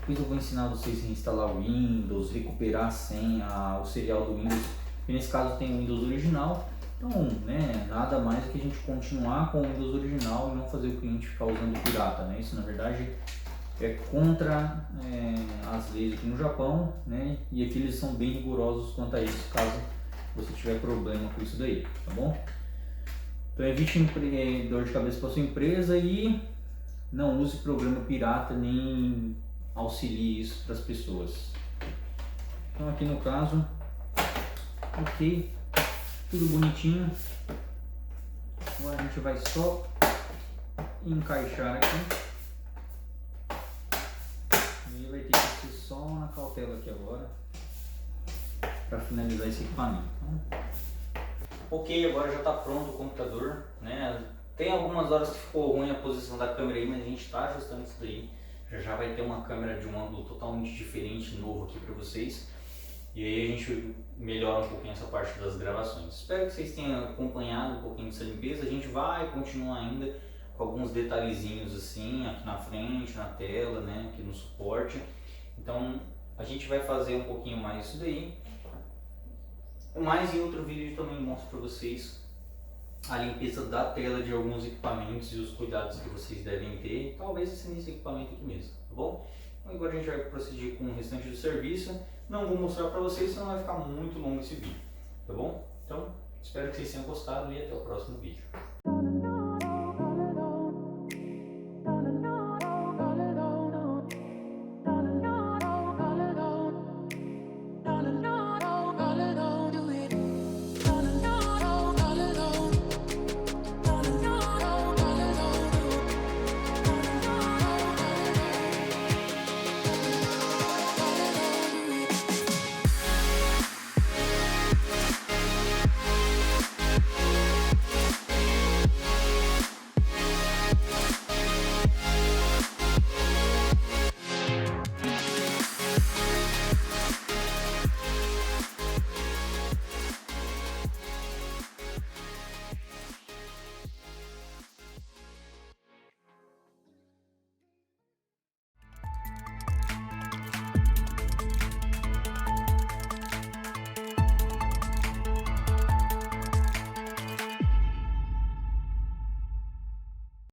S1: Depois eu vou ensinar vocês a instalar o Windows, recuperar a senha, o serial do Windows, que nesse caso tem o Windows original. Então, né, nada mais que a gente continuar com o Windows original e não fazer o cliente ficar usando o pirata, né? Isso na verdade é contra as leis aqui no Japão, né? E aqui eles são bem rigorosos quanto a isso, caso você tiver problema com isso daí, tá bom? Então evite dor de cabeça para sua empresa e não use programa pirata nem auxilie isso para as pessoas. Então aqui no caso, ok, tudo bonitinho. Agora a gente vai só encaixar aqui. E vai ter que ser só na cautela aqui agora para finalizar esse equipamento. Ok, agora já está pronto o computador, né? Tem algumas horas que ficou ruim a posição da câmera aí, mas a gente está ajustando isso daí. Já vai ter uma câmera de um ângulo totalmente diferente, novo aqui para vocês. E aí a gente melhora um pouquinho essa parte das gravações. Espero que vocês tenham acompanhado um pouquinho dessa limpeza. A gente vai continuar ainda com alguns detalhezinhos assim, aqui na frente, na tela, né? Aqui no suporte. Então a gente vai fazer um pouquinho mais isso daí. Mas em outro vídeo eu também mostro para vocês a limpeza da tela de alguns equipamentos e os cuidados que vocês devem ter, talvez nesse equipamento aqui mesmo, tá bom? Então agora a gente vai proceder com o restante do serviço. Não vou mostrar para vocês, senão vai ficar muito longo esse vídeo, tá bom? Então espero que vocês tenham gostado e até o próximo vídeo.